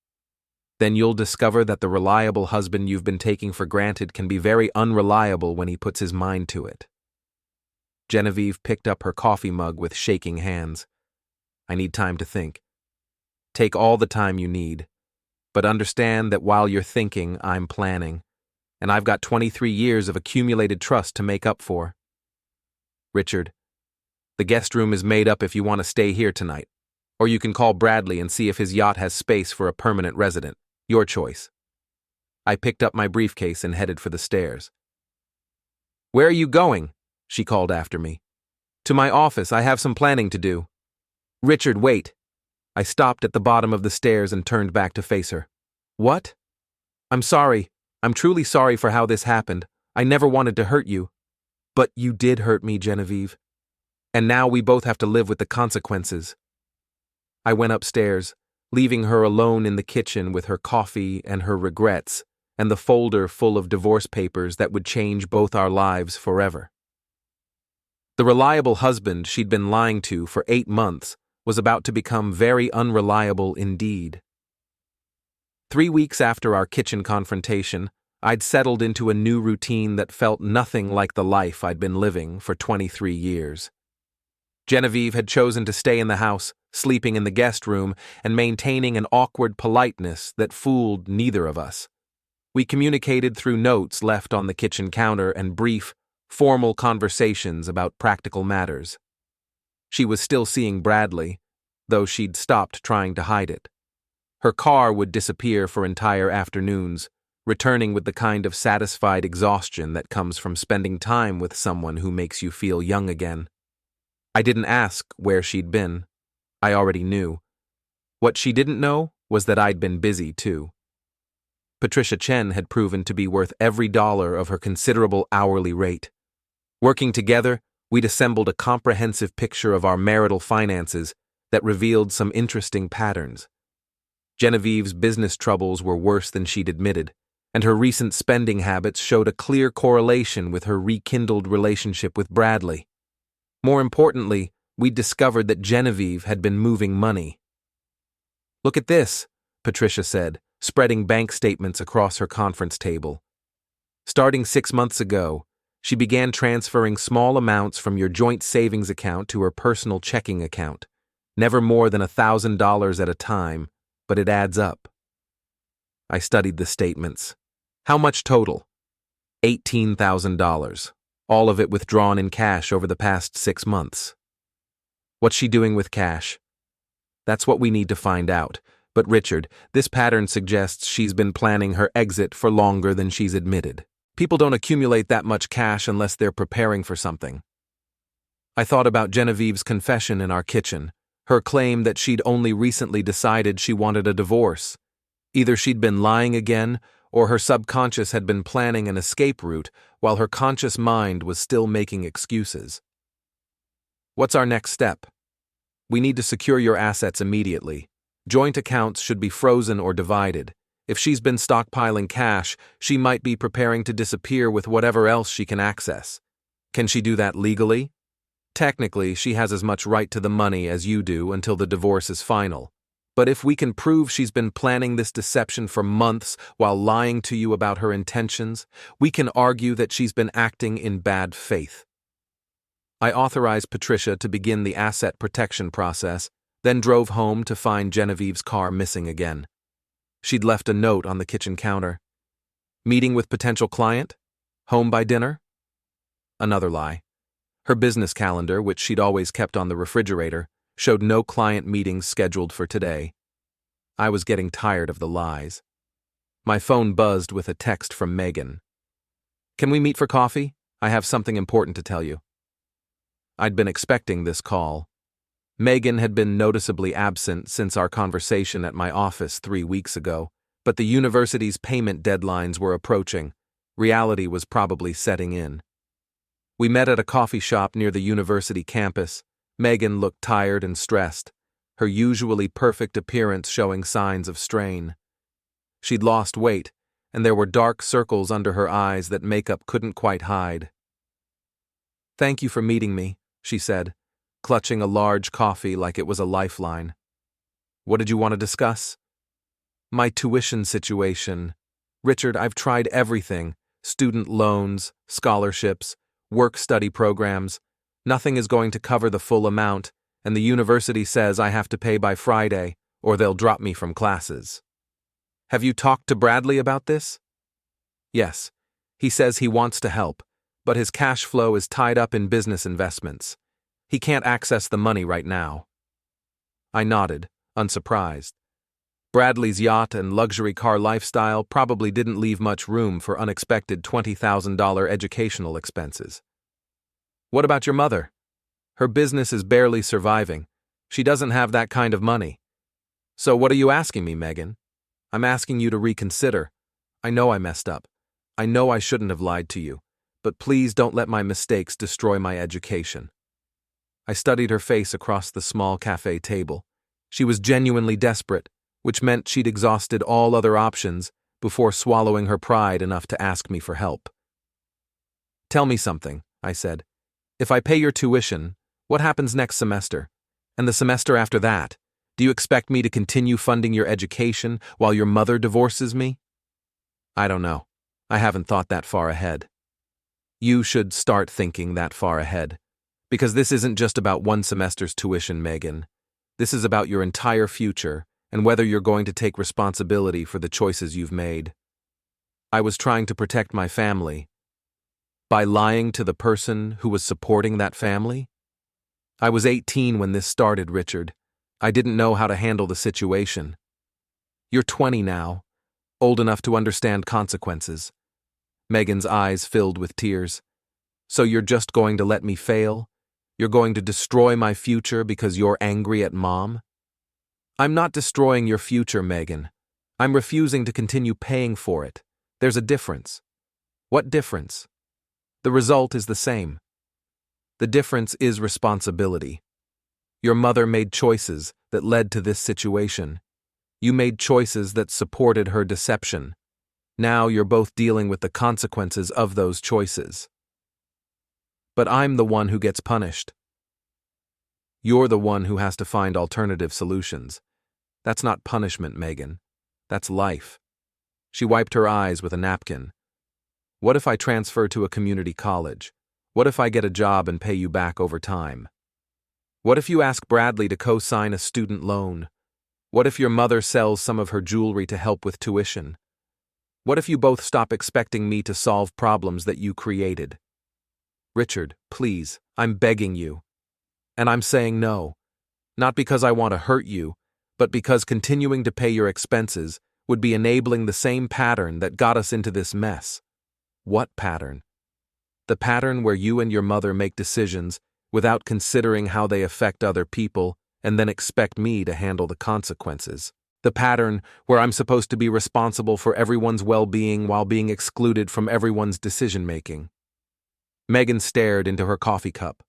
Then you'll discover that the reliable husband you've been taking for granted can be very unreliable when he puts his mind to it. Genevieve picked up her coffee mug with shaking hands. I need time to think. Take all the time you need, but understand that while you're thinking, I'm planning, and I've got 23 years of accumulated trust to make up for. Richard, the guest room is made up if you want to stay here tonight, or you can call Bradley and see if his yacht has space for a permanent resident. Your choice. I picked up my briefcase and headed for the stairs. Where are you going? She called after me. To my office, I have some planning to do. Richard, wait. I stopped at the bottom of the stairs and turned back to face her. What? I'm sorry. I'm truly sorry for how this happened. I never wanted to hurt you. But you did hurt me, Genevieve. And now we both have to live with the consequences. I went upstairs, leaving her alone in the kitchen with her coffee and her regrets, and the folder full of divorce papers that would change both our lives forever. The reliable husband she'd been lying to for 8 months was about to become very unreliable indeed. 3 weeks after our kitchen confrontation, I'd settled into a new routine that felt nothing like the life I'd been living for 23 years. Genevieve had chosen to stay in the house, sleeping in the guest room, and maintaining an awkward politeness that fooled neither of us. We communicated through notes left on the kitchen counter and brief, formal conversations about practical matters. She was still seeing Bradley, though she'd stopped trying to hide it. Her car would disappear for entire afternoons, returning with the kind of satisfied exhaustion that comes from spending time with someone who makes you feel young again. I didn't ask where she'd been. I already knew. What she didn't know was that I'd been busy too. Patricia Chen had proven to be worth every dollar of her considerable hourly rate. Working together, we'd assembled a comprehensive picture of our marital finances that revealed some interesting patterns. Genevieve's business troubles were worse than she'd admitted, and her recent spending habits showed a clear correlation with her rekindled relationship with Bradley. More importantly, we'd discovered that Genevieve had been moving money. Look at this, Patricia said, spreading bank statements across her conference table. Starting 6 months ago, she began transferring small amounts from your joint savings account to her personal checking account, never more than $1,000 at a time, but it adds up. I studied the statements. How much total? $18,000, all of it withdrawn in cash over the past 6 months. What's she doing with cash? That's what we need to find out. But Richard, this pattern suggests she's been planning her exit for longer than she's admitted. People don't accumulate that much cash unless they're preparing for something. I thought about Genevieve's confession in our kitchen, her claim that she'd only recently decided she wanted a divorce. Either she'd been lying again, or her subconscious had been planning an escape route while her conscious mind was still making excuses. What's our next step? We need to secure your assets immediately. Joint accounts should be frozen or divided. If she's been stockpiling cash, she might be preparing to disappear with whatever else she can access. Can she do that legally? Technically, she has as much right to the money as you do until the divorce is final. But if we can prove she's been planning this deception for months while lying to you about her intentions, we can argue that she's been acting in bad faith. I authorized Patricia to begin the asset protection process, then drove home to find Genevieve's car missing again. She'd left a note on the kitchen counter. Meeting with potential client? Home by dinner? Another lie. Her business calendar, which she'd always kept on the refrigerator, showed no client meetings scheduled for today. I was getting tired of the lies. My phone buzzed with a text from Megan. Can we meet for coffee? I have something important to tell you. I'd been expecting this call. Megan had been noticeably absent since our conversation at my office 3 weeks ago, but the university's payment deadlines were approaching. Reality was probably setting in. We met at a coffee shop near the university campus. Megan looked tired and stressed, her usually perfect appearance showing signs of strain. She'd lost weight, and there were dark circles under her eyes that makeup couldn't quite hide. Thank you for meeting me, she said, clutching a large coffee like it was a lifeline. What did you want to discuss? My tuition situation. Richard, I've tried everything. Student loans, scholarships, work-study programs. Nothing is going to cover the full amount, and the university says I have to pay by Friday, or they'll drop me from classes. Have you talked to Bradley about this? Yes. He says he wants to help, but his cash flow is tied up in business investments. He can't access the money right now. I nodded, unsurprised. Bradley's yacht and luxury car lifestyle probably didn't leave much room for unexpected $20,000 educational expenses. What about your mother? Her business is barely surviving. She doesn't have that kind of money. So what are you asking me, Megan? I'm asking you to reconsider. I know I messed up. I know I shouldn't have lied to you, but please don't let my mistakes destroy my education. I studied her face across the small cafe table. She was genuinely desperate, which meant she'd exhausted all other options before swallowing her pride enough to ask me for help. Tell me something, I said. If I pay your tuition, what happens next semester? And the semester after that? Do you expect me to continue funding your education while your mother divorces me? I don't know. I haven't thought that far ahead. You should start thinking that far ahead. Because this isn't just about one semester's tuition, Megan. This is about your entire future and whether you're going to take responsibility for the choices you've made. I was trying to protect my family. By lying to the person who was supporting that family? I was 18 when this started, Richard. I didn't know how to handle the situation. You're 20 now, old enough to understand consequences. Megan's eyes filled with tears. So you're just going to let me fail? You're going to destroy my future because you're angry at Mom? I'm not destroying your future, Megan. I'm refusing to continue paying for it. There's a difference. What difference? The result is the same. The difference is responsibility. Your mother made choices that led to this situation. You made choices that supported her deception. Now you're both dealing with the consequences of those choices. But I'm the one who gets punished. You're the one who has to find alternative solutions. That's not punishment, Megan. That's life. She wiped her eyes with a napkin. What if I transfer to a community college? What if I get a job and pay you back over time? What if you ask Bradley to co-sign a student loan? What if your mother sells some of her jewelry to help with tuition? What if you both stop expecting me to solve problems that you created? Richard, please, I'm begging you. And I'm saying no. Not because I want to hurt you, but because continuing to pay your expenses would be enabling the same pattern that got us into this mess. What pattern? The pattern where you and your mother make decisions without considering how they affect other people and then expect me to handle the consequences. The pattern where I'm supposed to be responsible for everyone's well-being while being excluded from everyone's decision-making. Megan stared into her coffee cup.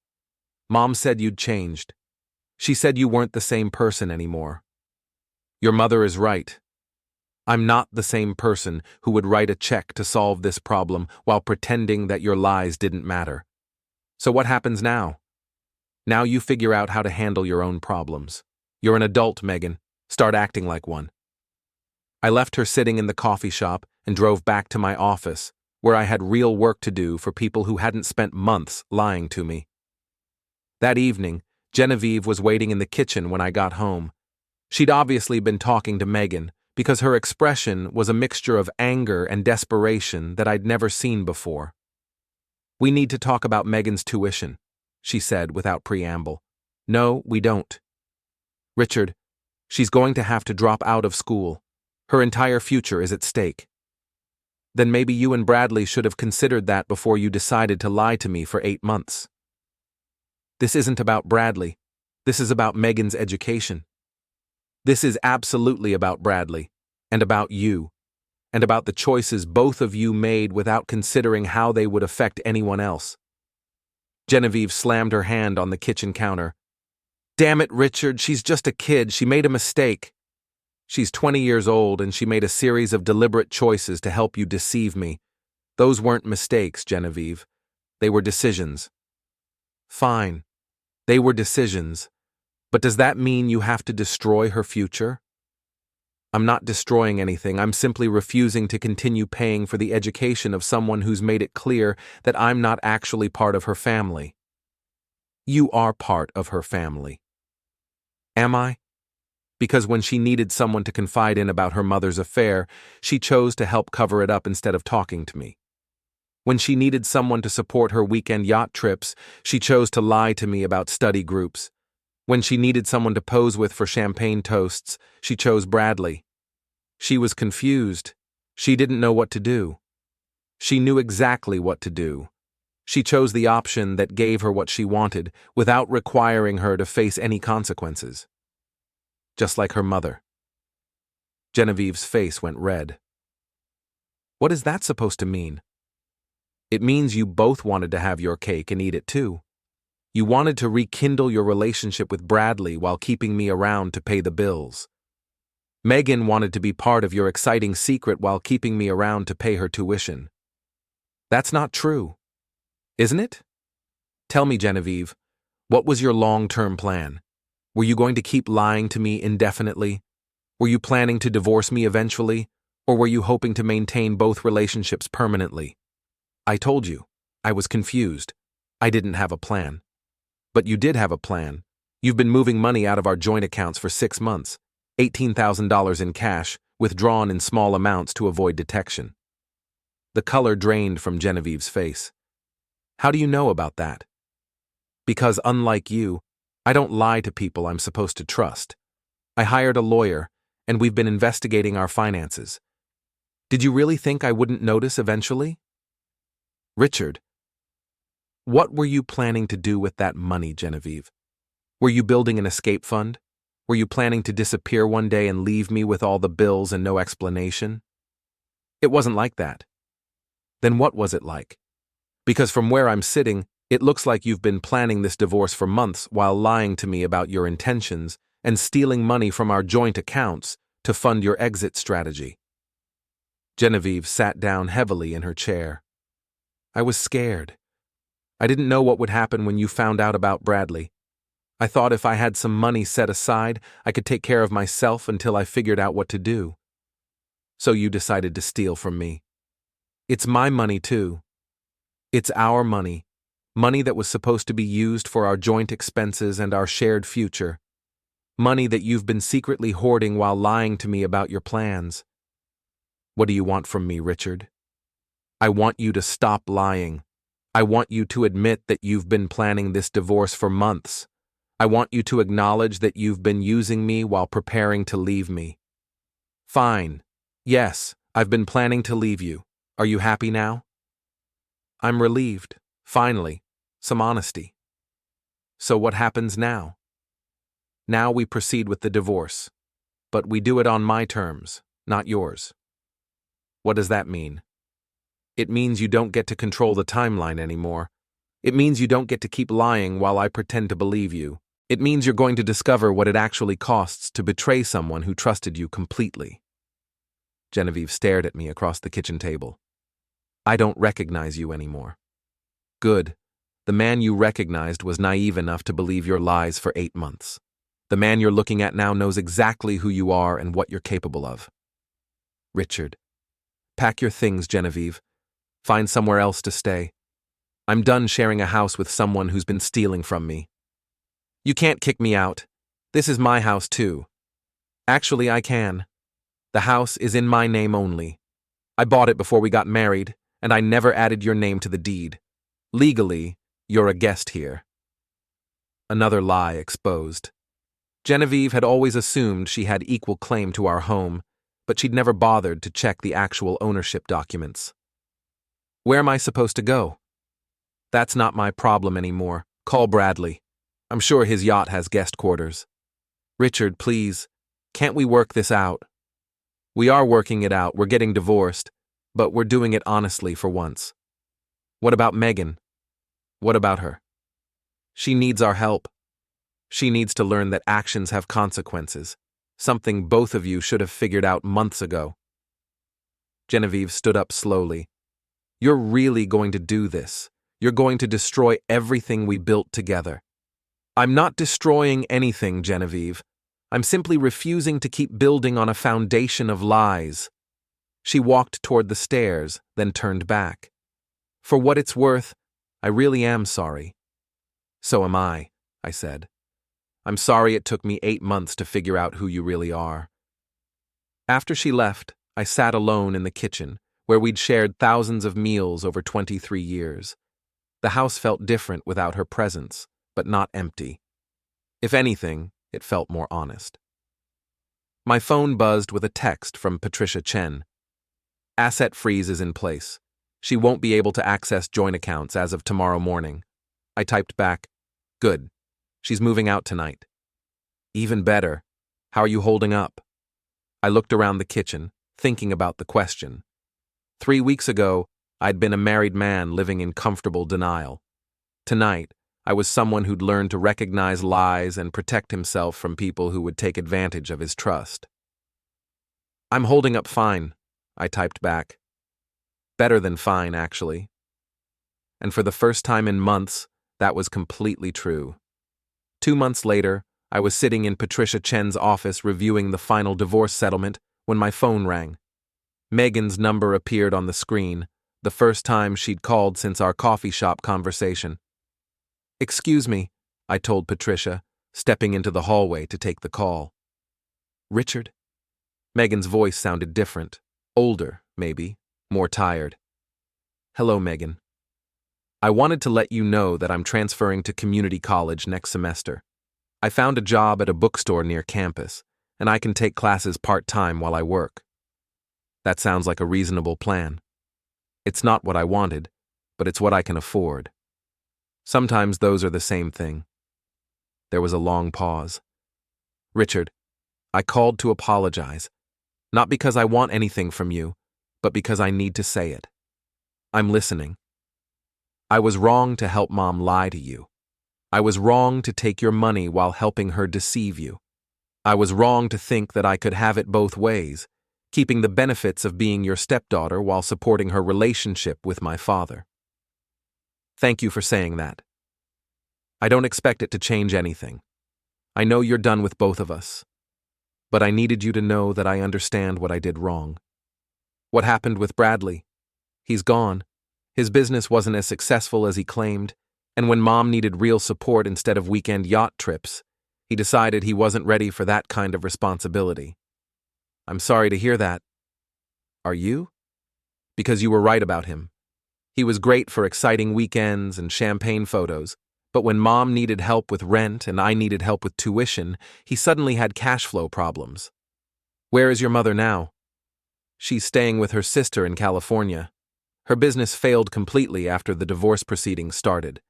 Mom said you'd changed. She said you weren't the same person anymore. Your mother is right. I'm not the same person who would write a check to solve this problem while pretending that your lies didn't matter. So what happens now? Now you figure out how to handle your own problems. You're an adult, Megan. Start acting like one. I left her sitting in the coffee shop and drove back to my office, where I had real work to do for people who hadn't spent months lying to me. That evening, Genevieve was waiting in the kitchen when I got home. She'd obviously been talking to Megan, because her expression was a mixture of anger and desperation that I'd never seen before. We need to talk about Megan's tuition, she said without preamble. No, we don't. Richard, she's going to have to drop out of school. Her entire future is at stake. Then maybe you and Bradley should have considered that before you decided to lie to me for 8 months. This isn't about Bradley. This is about Megan's education. This is absolutely about Bradley, and about you, and about the choices both of you made without considering how they would affect anyone else. Genevieve slammed her hand on the kitchen counter. Damn it, Richard, she's just a kid. She made a mistake. She's 20 years old and she made a series of deliberate choices to help you deceive me. Those weren't mistakes, Genevieve. They were decisions. Fine. They were decisions. But does that mean you have to destroy her future? I'm not destroying anything. I'm simply refusing to continue paying for the education of someone who's made it clear that I'm not actually part of her family. You are part of her family. Am I? Because when she needed someone to confide in about her mother's affair, she chose to help cover it up instead of talking to me. When she needed someone to support her weekend yacht trips, she chose to lie to me about study groups. When she needed someone to pose with for champagne toasts, she chose Bradley. She was confused. She didn't know what to do. She knew exactly what to do. She chose the option that gave her what she wanted without requiring her to face any consequences. Just like her mother. Genevieve's face went red. What is that supposed to mean? It means you both wanted to have your cake and eat it too. You wanted to rekindle your relationship with Bradley while keeping me around to pay the bills. Megan wanted to be part of your exciting secret while keeping me around to pay her tuition. That's not true, isn't it? Tell me, Genevieve, what was your long-term plan? Were you going to keep lying to me indefinitely? Were you planning to divorce me eventually? Or were you hoping to maintain both relationships permanently? I told you, I was confused. I didn't have a plan. But you did have a plan. You've been moving money out of our joint accounts for 6 months, $18,000 in cash, withdrawn in small amounts to avoid detection. The color drained from Genevieve's face. How do you know about that? Because unlike you, I don't lie to people I'm supposed to trust. I hired a lawyer, and we've been investigating our finances. Did you really think I wouldn't notice eventually? Richard, what were you planning to do with that money, Genevieve? Were you building an escape fund? Were you planning to disappear one day and leave me with all the bills and no explanation? It wasn't like that. Then what was it like? Because from where I'm sitting, it looks like you've been planning this divorce for months while lying to me about your intentions and stealing money from our joint accounts to fund your exit strategy. Genevieve sat down heavily in her chair. I was scared. I didn't know what would happen when you found out about Bradley. I thought if I had some money set aside, I could take care of myself until I figured out what to do. So you decided to steal from me. It's my money too. It's our money. Money that was supposed to be used for our joint expenses and our shared future. Money that you've been secretly hoarding while lying to me about your plans. What do you want from me, Richard? I want you to stop lying. I want you to admit that you've been planning this divorce for months. I want you to acknowledge that you've been using me while preparing to leave me. Fine. Yes, I've been planning to leave you. Are you happy now? I'm relieved. Finally, some honesty. So what happens now? Now we proceed with the divorce. But we do it on my terms, not yours. What does that mean? It means you don't get to control the timeline anymore. It means you don't get to keep lying while I pretend to believe you. It means you're going to discover what it actually costs to betray someone who trusted you completely. Genevieve stared at me across the kitchen table. I don't recognize you anymore. Good. The man you recognized was naive enough to believe your lies for 8 months. The man you're looking at now knows exactly who you are and what you're capable of. Richard. Pack your things, Genevieve. Find somewhere else to stay. I'm done sharing a house with someone who's been stealing from me. You can't kick me out. This is my house too. Actually, I can. The house is in my name only. I bought it before we got married, and I never added your name to the deed. Legally, you're a guest here. Another lie exposed. Genevieve had always assumed she had equal claim to our home, but she'd never bothered to check the actual ownership documents. Where am I supposed to go? That's not my problem anymore. Call Bradley. I'm sure his yacht has guest quarters. Richard, please, can't we work this out? We are working it out. We're getting divorced, but we're doing it honestly for once. What about Megan? What about her? She needs our help. She needs to learn that actions have consequences, something both of you should have figured out months ago. Genevieve stood up slowly. You're really going to do this. You're going to destroy everything we built together. I'm not destroying anything, Genevieve. I'm simply refusing to keep building on a foundation of lies." She walked toward the stairs, then turned back. "For what it's worth, I really am sorry." "So am I," I said. "I'm sorry it took me 8 months to figure out who you really are." After she left, I sat alone in the kitchen, where we'd shared thousands of meals over 23 years. The house felt different without her presence, but not empty. If anything, it felt more honest. My phone buzzed with a text from Patricia Chen. "Asset freeze is in place. She won't be able to access joint accounts as of tomorrow morning." I typed back, "Good. She's moving out tonight." "Even better. How are you holding up?" I looked around the kitchen, thinking about the question. 3 weeks ago, I'd been a married man living in comfortable denial. Tonight, I was someone who'd learned to recognize lies and protect himself from people who would take advantage of his trust. "I'm holding up fine," I typed back. "Better than fine, actually." And for the first time in months, that was completely true. 2 months later, I was sitting in Patricia Chen's office reviewing the final divorce settlement when my phone rang. Megan's number appeared on the screen, the first time she'd called since our coffee shop conversation. "Excuse me," I told Patricia, stepping into the hallway to take the call. "Richard?" Megan's voice sounded different, older, maybe, more tired. "Hello, Megan. I wanted to let you know that I'm transferring to community college next semester. I found a job at a bookstore near campus, and I can take classes part-time while I work." "That sounds like a reasonable plan. It's not what I wanted, but it's what I can afford. Sometimes those are the same thing." There was a long pause. "Richard, I called to apologize, not because I want anything from you, but because I need to say it. I'm listening. I was wrong to help Mom lie to you. I was wrong to take your money while helping her deceive you. I was wrong to think that I could have it both ways, keeping the benefits of being your stepdaughter while supporting her relationship with my father. Thank you for saying that. I don't expect it to change anything. I know you're done with both of us. But I needed you to know that I understand what I did wrong. What happened with Bradley? He's gone. His business wasn't as successful as he claimed, and when Mom needed real support instead of weekend yacht trips, he decided he wasn't ready for that kind of responsibility. I'm sorry to hear that. Are you? Because you were right about him. He was great for exciting weekends and champagne photos, but when Mom needed help with rent and I needed help with tuition, he suddenly had cash flow problems. Where is your mother now? She's staying with her sister in California. Her business failed completely after the divorce proceedings started.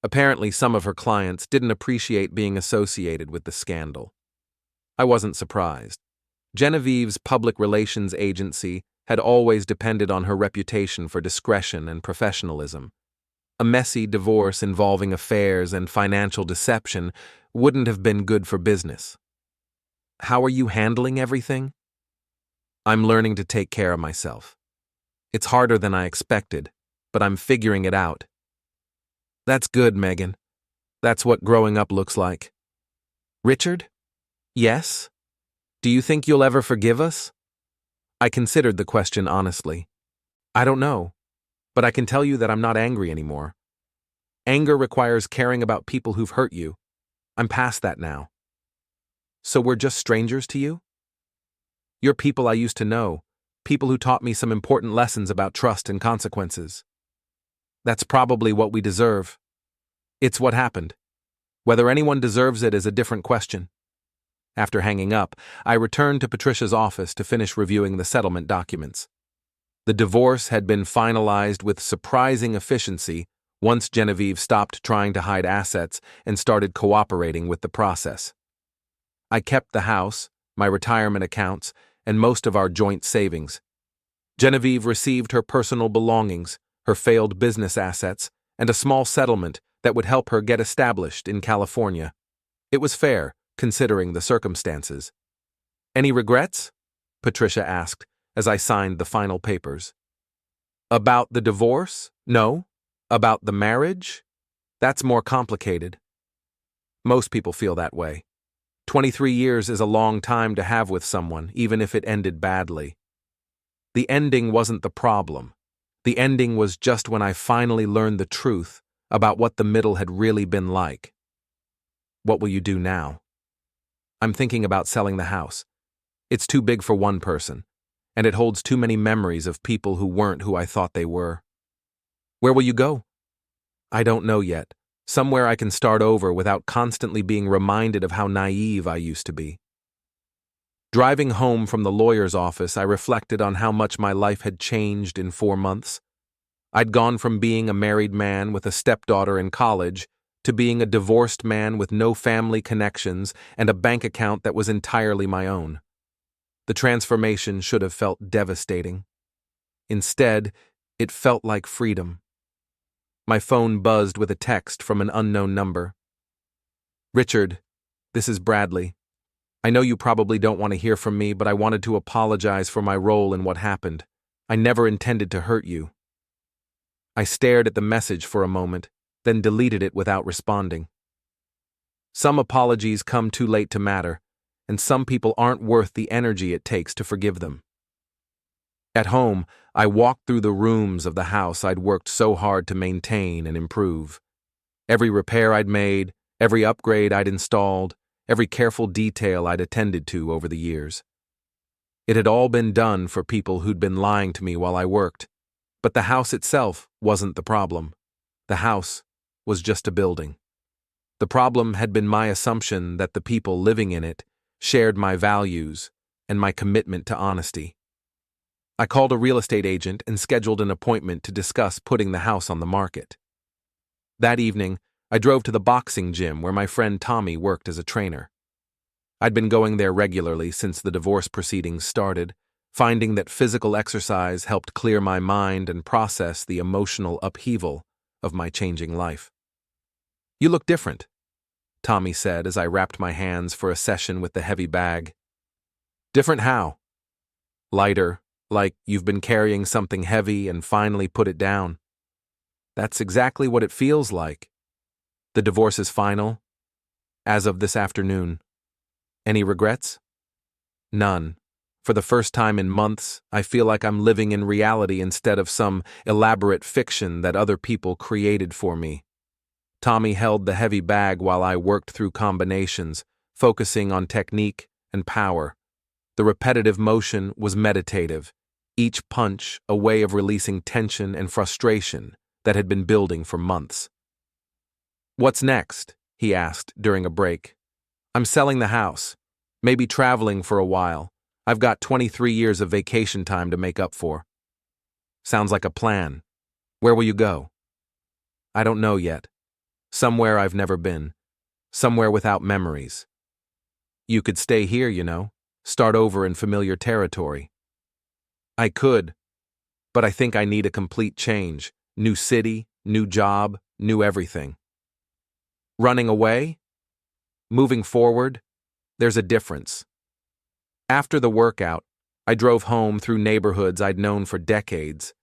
Apparently, some of her clients didn't appreciate being associated with the scandal. I wasn't surprised. Genevieve's public relations agency had always depended on her reputation for discretion and professionalism. A messy divorce involving affairs and financial deception wouldn't have been good for business. How are you handling everything? I'm learning to take care of myself. It's harder than I expected, but I'm figuring it out. That's good, Megan. That's what growing up looks like. Richard? Yes? Do you think you'll ever forgive us? I considered the question honestly. I don't know, but I can tell you that I'm not angry anymore. Anger requires caring about people who've hurt you. I'm past that now. So we're just strangers to you? You're people I used to know, people who taught me some important lessons about trust and consequences. That's probably what we deserve. It's what happened. Whether anyone deserves it is a different question. After hanging up, I returned to Patricia's office to finish reviewing the settlement documents. The divorce had been finalized with surprising efficiency once Genevieve stopped trying to hide assets and started cooperating with the process. I kept the house, my retirement accounts, and most of our joint savings. Genevieve received her personal belongings, her failed business assets, and a small settlement that would help her get established in California. It was fair, considering the circumstances. Any regrets? Patricia asked as I signed the final papers. About the divorce? No. About the marriage? That's more complicated. Most people feel that way. 23 years is a long time to have with someone, even if it ended badly. The ending wasn't the problem. The ending was just when I finally learned the truth about what the middle had really been like. What will you do now? I'm thinking about selling the house. It's too big for one person, and it holds too many memories of people who weren't who I thought they were. Where will you go? I don't know yet. Somewhere I can start over without constantly being reminded of how naive I used to be. Driving home from the lawyer's office, I reflected on how much my life had changed in 4 months. I'd gone from being a married man with a stepdaughter in college to being a divorced man with no family connections and a bank account that was entirely my own. The transformation should have felt devastating. Instead, it felt like freedom. My phone buzzed with a text from an unknown number. Richard, this is Bradley. I know you probably don't want to hear from me, but I wanted to apologize for my role in what happened. I never intended to hurt you. I stared at the message for a moment, then deleted it without responding. Some apologies come too late to matter, and some people aren't worth the energy it takes to forgive them. At home, I walked through the rooms of the house I'd worked so hard to maintain and improve. Every repair I'd made, every upgrade I'd installed, every careful detail I'd attended to over the years. It had all been done for people who'd been lying to me while I worked, but the house itself wasn't the problem. The house was just a building. The problem had been my assumption that the people living in it shared my values and my commitment to honesty. I called a real estate agent and scheduled an appointment to discuss putting the house on the market. That evening, I drove to the boxing gym where my friend Tommy worked as a trainer. I'd been going there regularly since the divorce proceedings started, finding that physical exercise helped clear my mind and process the emotional upheaval of my changing life. "You look different," Tommy said as I wrapped my hands for a session with the heavy bag. "Different how?" "Lighter, like you've been carrying something heavy and finally put it down." "That's exactly what it feels like." "The divorce is final?" "As of this afternoon." "Any regrets?" "None. For the first time in months, I feel like I'm living in reality instead of some elaborate fiction that other people created for me." Tommy held the heavy bag while I worked through combinations, focusing on technique and power. The repetitive motion was meditative, each punch a way of releasing tension and frustration that had been building for months. "What's next?" he asked during a break. "I'm selling the house, maybe traveling for a while. I've got 23 years of vacation time to make up for." "Sounds like a plan. Where will you go?" "I don't know yet. Somewhere I've never been. Somewhere without memories." "You could stay here, you know. Start over in familiar territory." "I could, but I think I need a complete change. New city, new job, new everything." "Running away? Moving forward? There's a difference." After the workout, I drove home through neighborhoods I'd known for decades.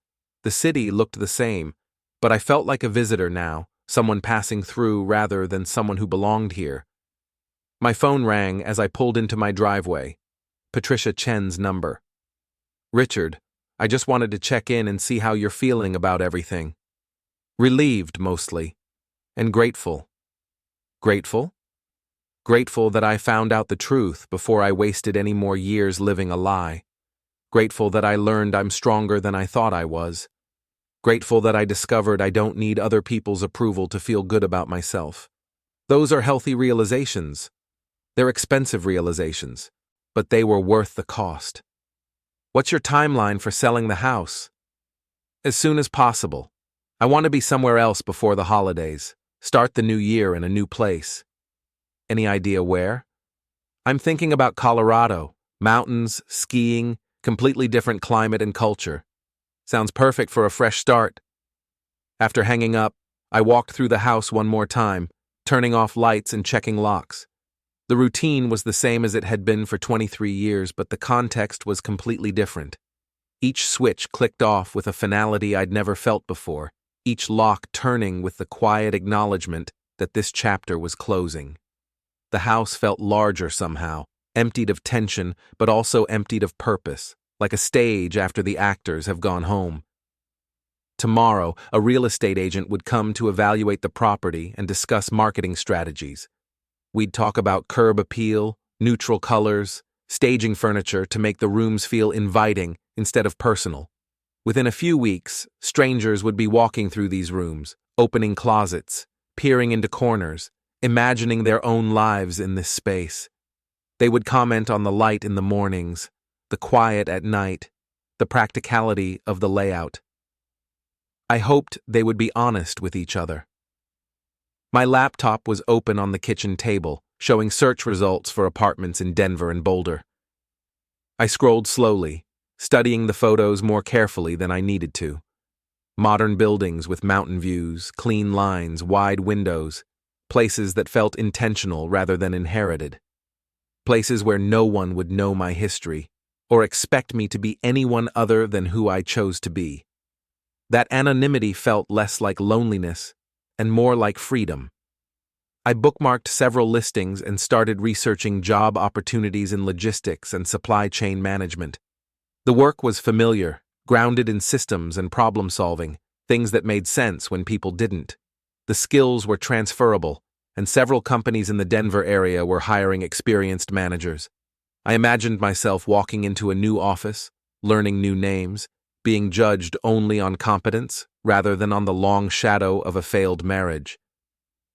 The city looked the same, but I felt like a visitor now, someone passing through rather than someone who belonged here. My phone rang as I pulled into my driveway. Patricia Chen's number. "Richard, I just wanted to check in and see how you're feeling about everything." "Relieved, mostly. And grateful." "Grateful?" "Grateful that I found out the truth before I wasted any more years living a lie. Grateful that I learned I'm stronger than I thought I was. Grateful that I discovered I don't need other people's approval to feel good about myself. Those are healthy realizations. They're expensive realizations, but they were worth the cost." "What's your timeline for selling the house?" "As soon as possible. I want to be somewhere else before the holidays. Start the new year in a new place." "Any idea where?" "I'm thinking about Colorado. Mountains, skiing, completely different climate and culture. Sounds perfect for a fresh start." After hanging up, I walked through the house one more time, turning off lights and checking locks. The routine was the same as it had been for 23 years, but the context was completely different. Each switch clicked off with a finality I'd never felt before, each lock turning with the quiet acknowledgement that this chapter was closing. The house felt larger somehow, emptied of tension, but also emptied of purpose, like a stage after the actors have gone home. Tomorrow, a real estate agent would come to evaluate the property and discuss marketing strategies. We'd talk about curb appeal, neutral colors, staging furniture to make the rooms feel inviting instead of personal. Within a few weeks, strangers would be walking through these rooms, opening closets, peering into corners, imagining their own lives in this space. They would comment on the light in the mornings, the quiet at night, the practicality of the layout. I hoped they would be honest with each other. My laptop was open on the kitchen table, showing search results for apartments in Denver and Boulder. I scrolled slowly, studying the photos more carefully than I needed to. Modern buildings with mountain views, clean lines, wide windows, places that felt intentional rather than inherited. Places where no one would know my history, or expect me to be anyone other than who I chose to be. That anonymity felt less like loneliness and more like freedom. I bookmarked several listings and started researching job opportunities in logistics and supply chain management. The work was familiar, grounded in systems and problem solving, things that made sense when people didn't. The skills were transferable, and several companies in the Denver area were hiring experienced managers. I imagined myself walking into a new office, learning new names, being judged only on competence rather than on the long shadow of a failed marriage.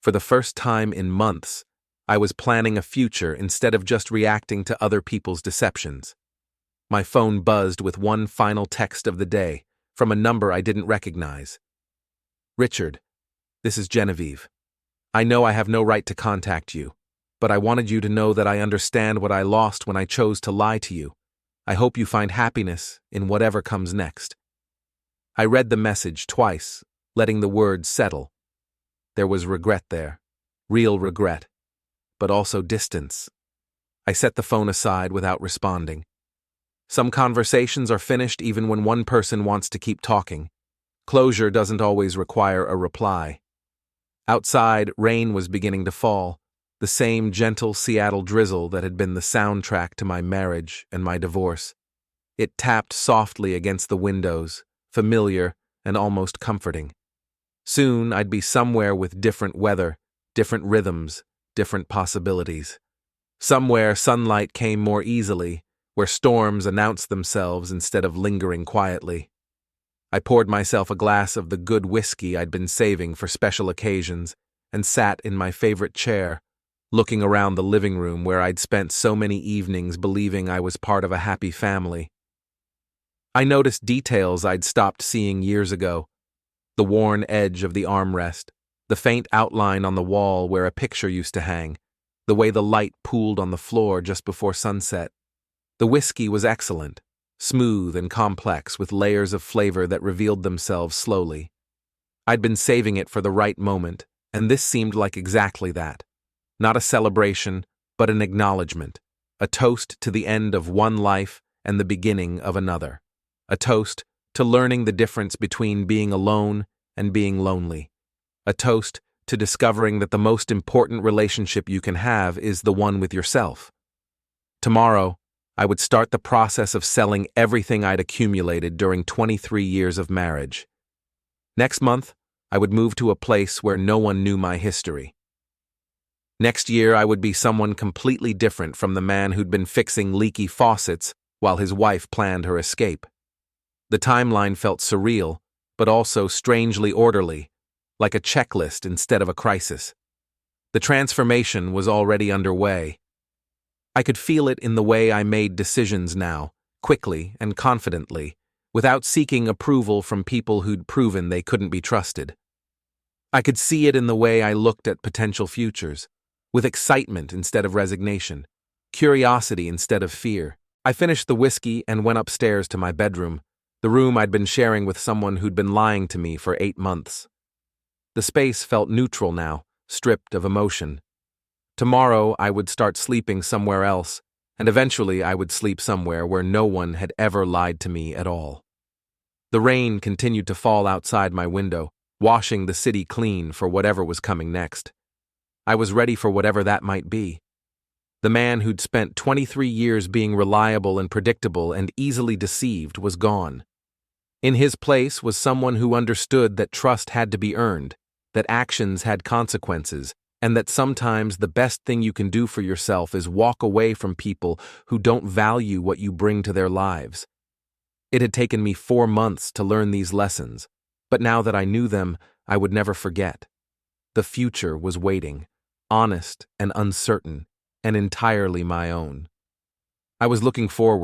For the first time in months, I was planning a future instead of just reacting to other people's deceptions. My phone buzzed with one final text of the day, from a number I didn't recognize. "Richard, this is Genevieve. I know I have no right to contact you, but I wanted you to know that I understand what I lost when I chose to lie to you. I hope you find happiness in whatever comes next." I read the message twice, letting the words settle. There was regret there, real regret, but also distance. I set the phone aside without responding. Some conversations are finished even when one person wants to keep talking. Closure doesn't always require a reply. Outside, rain was beginning to fall, the same gentle Seattle drizzle that had been the soundtrack to my marriage and my divorce. It tapped softly against the windows, familiar and almost comforting. Soon I'd be somewhere with different weather, different rhythms, different possibilities. Somewhere sunlight came more easily, where storms announced themselves instead of lingering quietly. I poured myself a glass of the good whiskey I'd been saving for special occasions and sat in my favorite chair, looking around the living room where I'd spent so many evenings believing I was part of a happy family. I noticed details I'd stopped seeing years ago. The worn edge of the armrest, the faint outline on the wall where a picture used to hang, the way the light pooled on the floor just before sunset. The whiskey was excellent, smooth and complex with layers of flavor that revealed themselves slowly. I'd been saving it for the right moment, and this seemed like exactly that. Not a celebration, but an acknowledgement, a toast to the end of one life and the beginning of another. A toast to learning the difference between being alone and being lonely. A toast to discovering that the most important relationship you can have is the one with yourself. Tomorrow, I would start the process of selling everything I'd accumulated during 23 years of marriage. Next month, I would move to a place where no one knew my history. Next year, I would be someone completely different from the man who'd been fixing leaky faucets while his wife planned her escape. The timeline felt surreal, but also strangely orderly, like a checklist instead of a crisis. The transformation was already underway. I could feel it in the way I made decisions now, quickly and confidently, without seeking approval from people who'd proven they couldn't be trusted. I could see it in the way I looked at potential futures, with excitement instead of resignation, curiosity instead of fear. I finished the whiskey and went upstairs to my bedroom, the room I'd been sharing with someone who'd been lying to me for 8 months. The space felt neutral now, stripped of emotion. Tomorrow I would start sleeping somewhere else, and eventually I would sleep somewhere where no one had ever lied to me at all. The rain continued to fall outside my window, washing the city clean for whatever was coming next. I was ready for whatever that might be. The man who'd spent 23 years being reliable and predictable and easily deceived was gone. In his place was someone who understood that trust had to be earned, that actions had consequences, and that sometimes the best thing you can do for yourself is walk away from people who don't value what you bring to their lives. It had taken me 4 months to learn these lessons, but now that I knew them, I would never forget. The future was waiting, honest and uncertain, and entirely my own. I was looking forward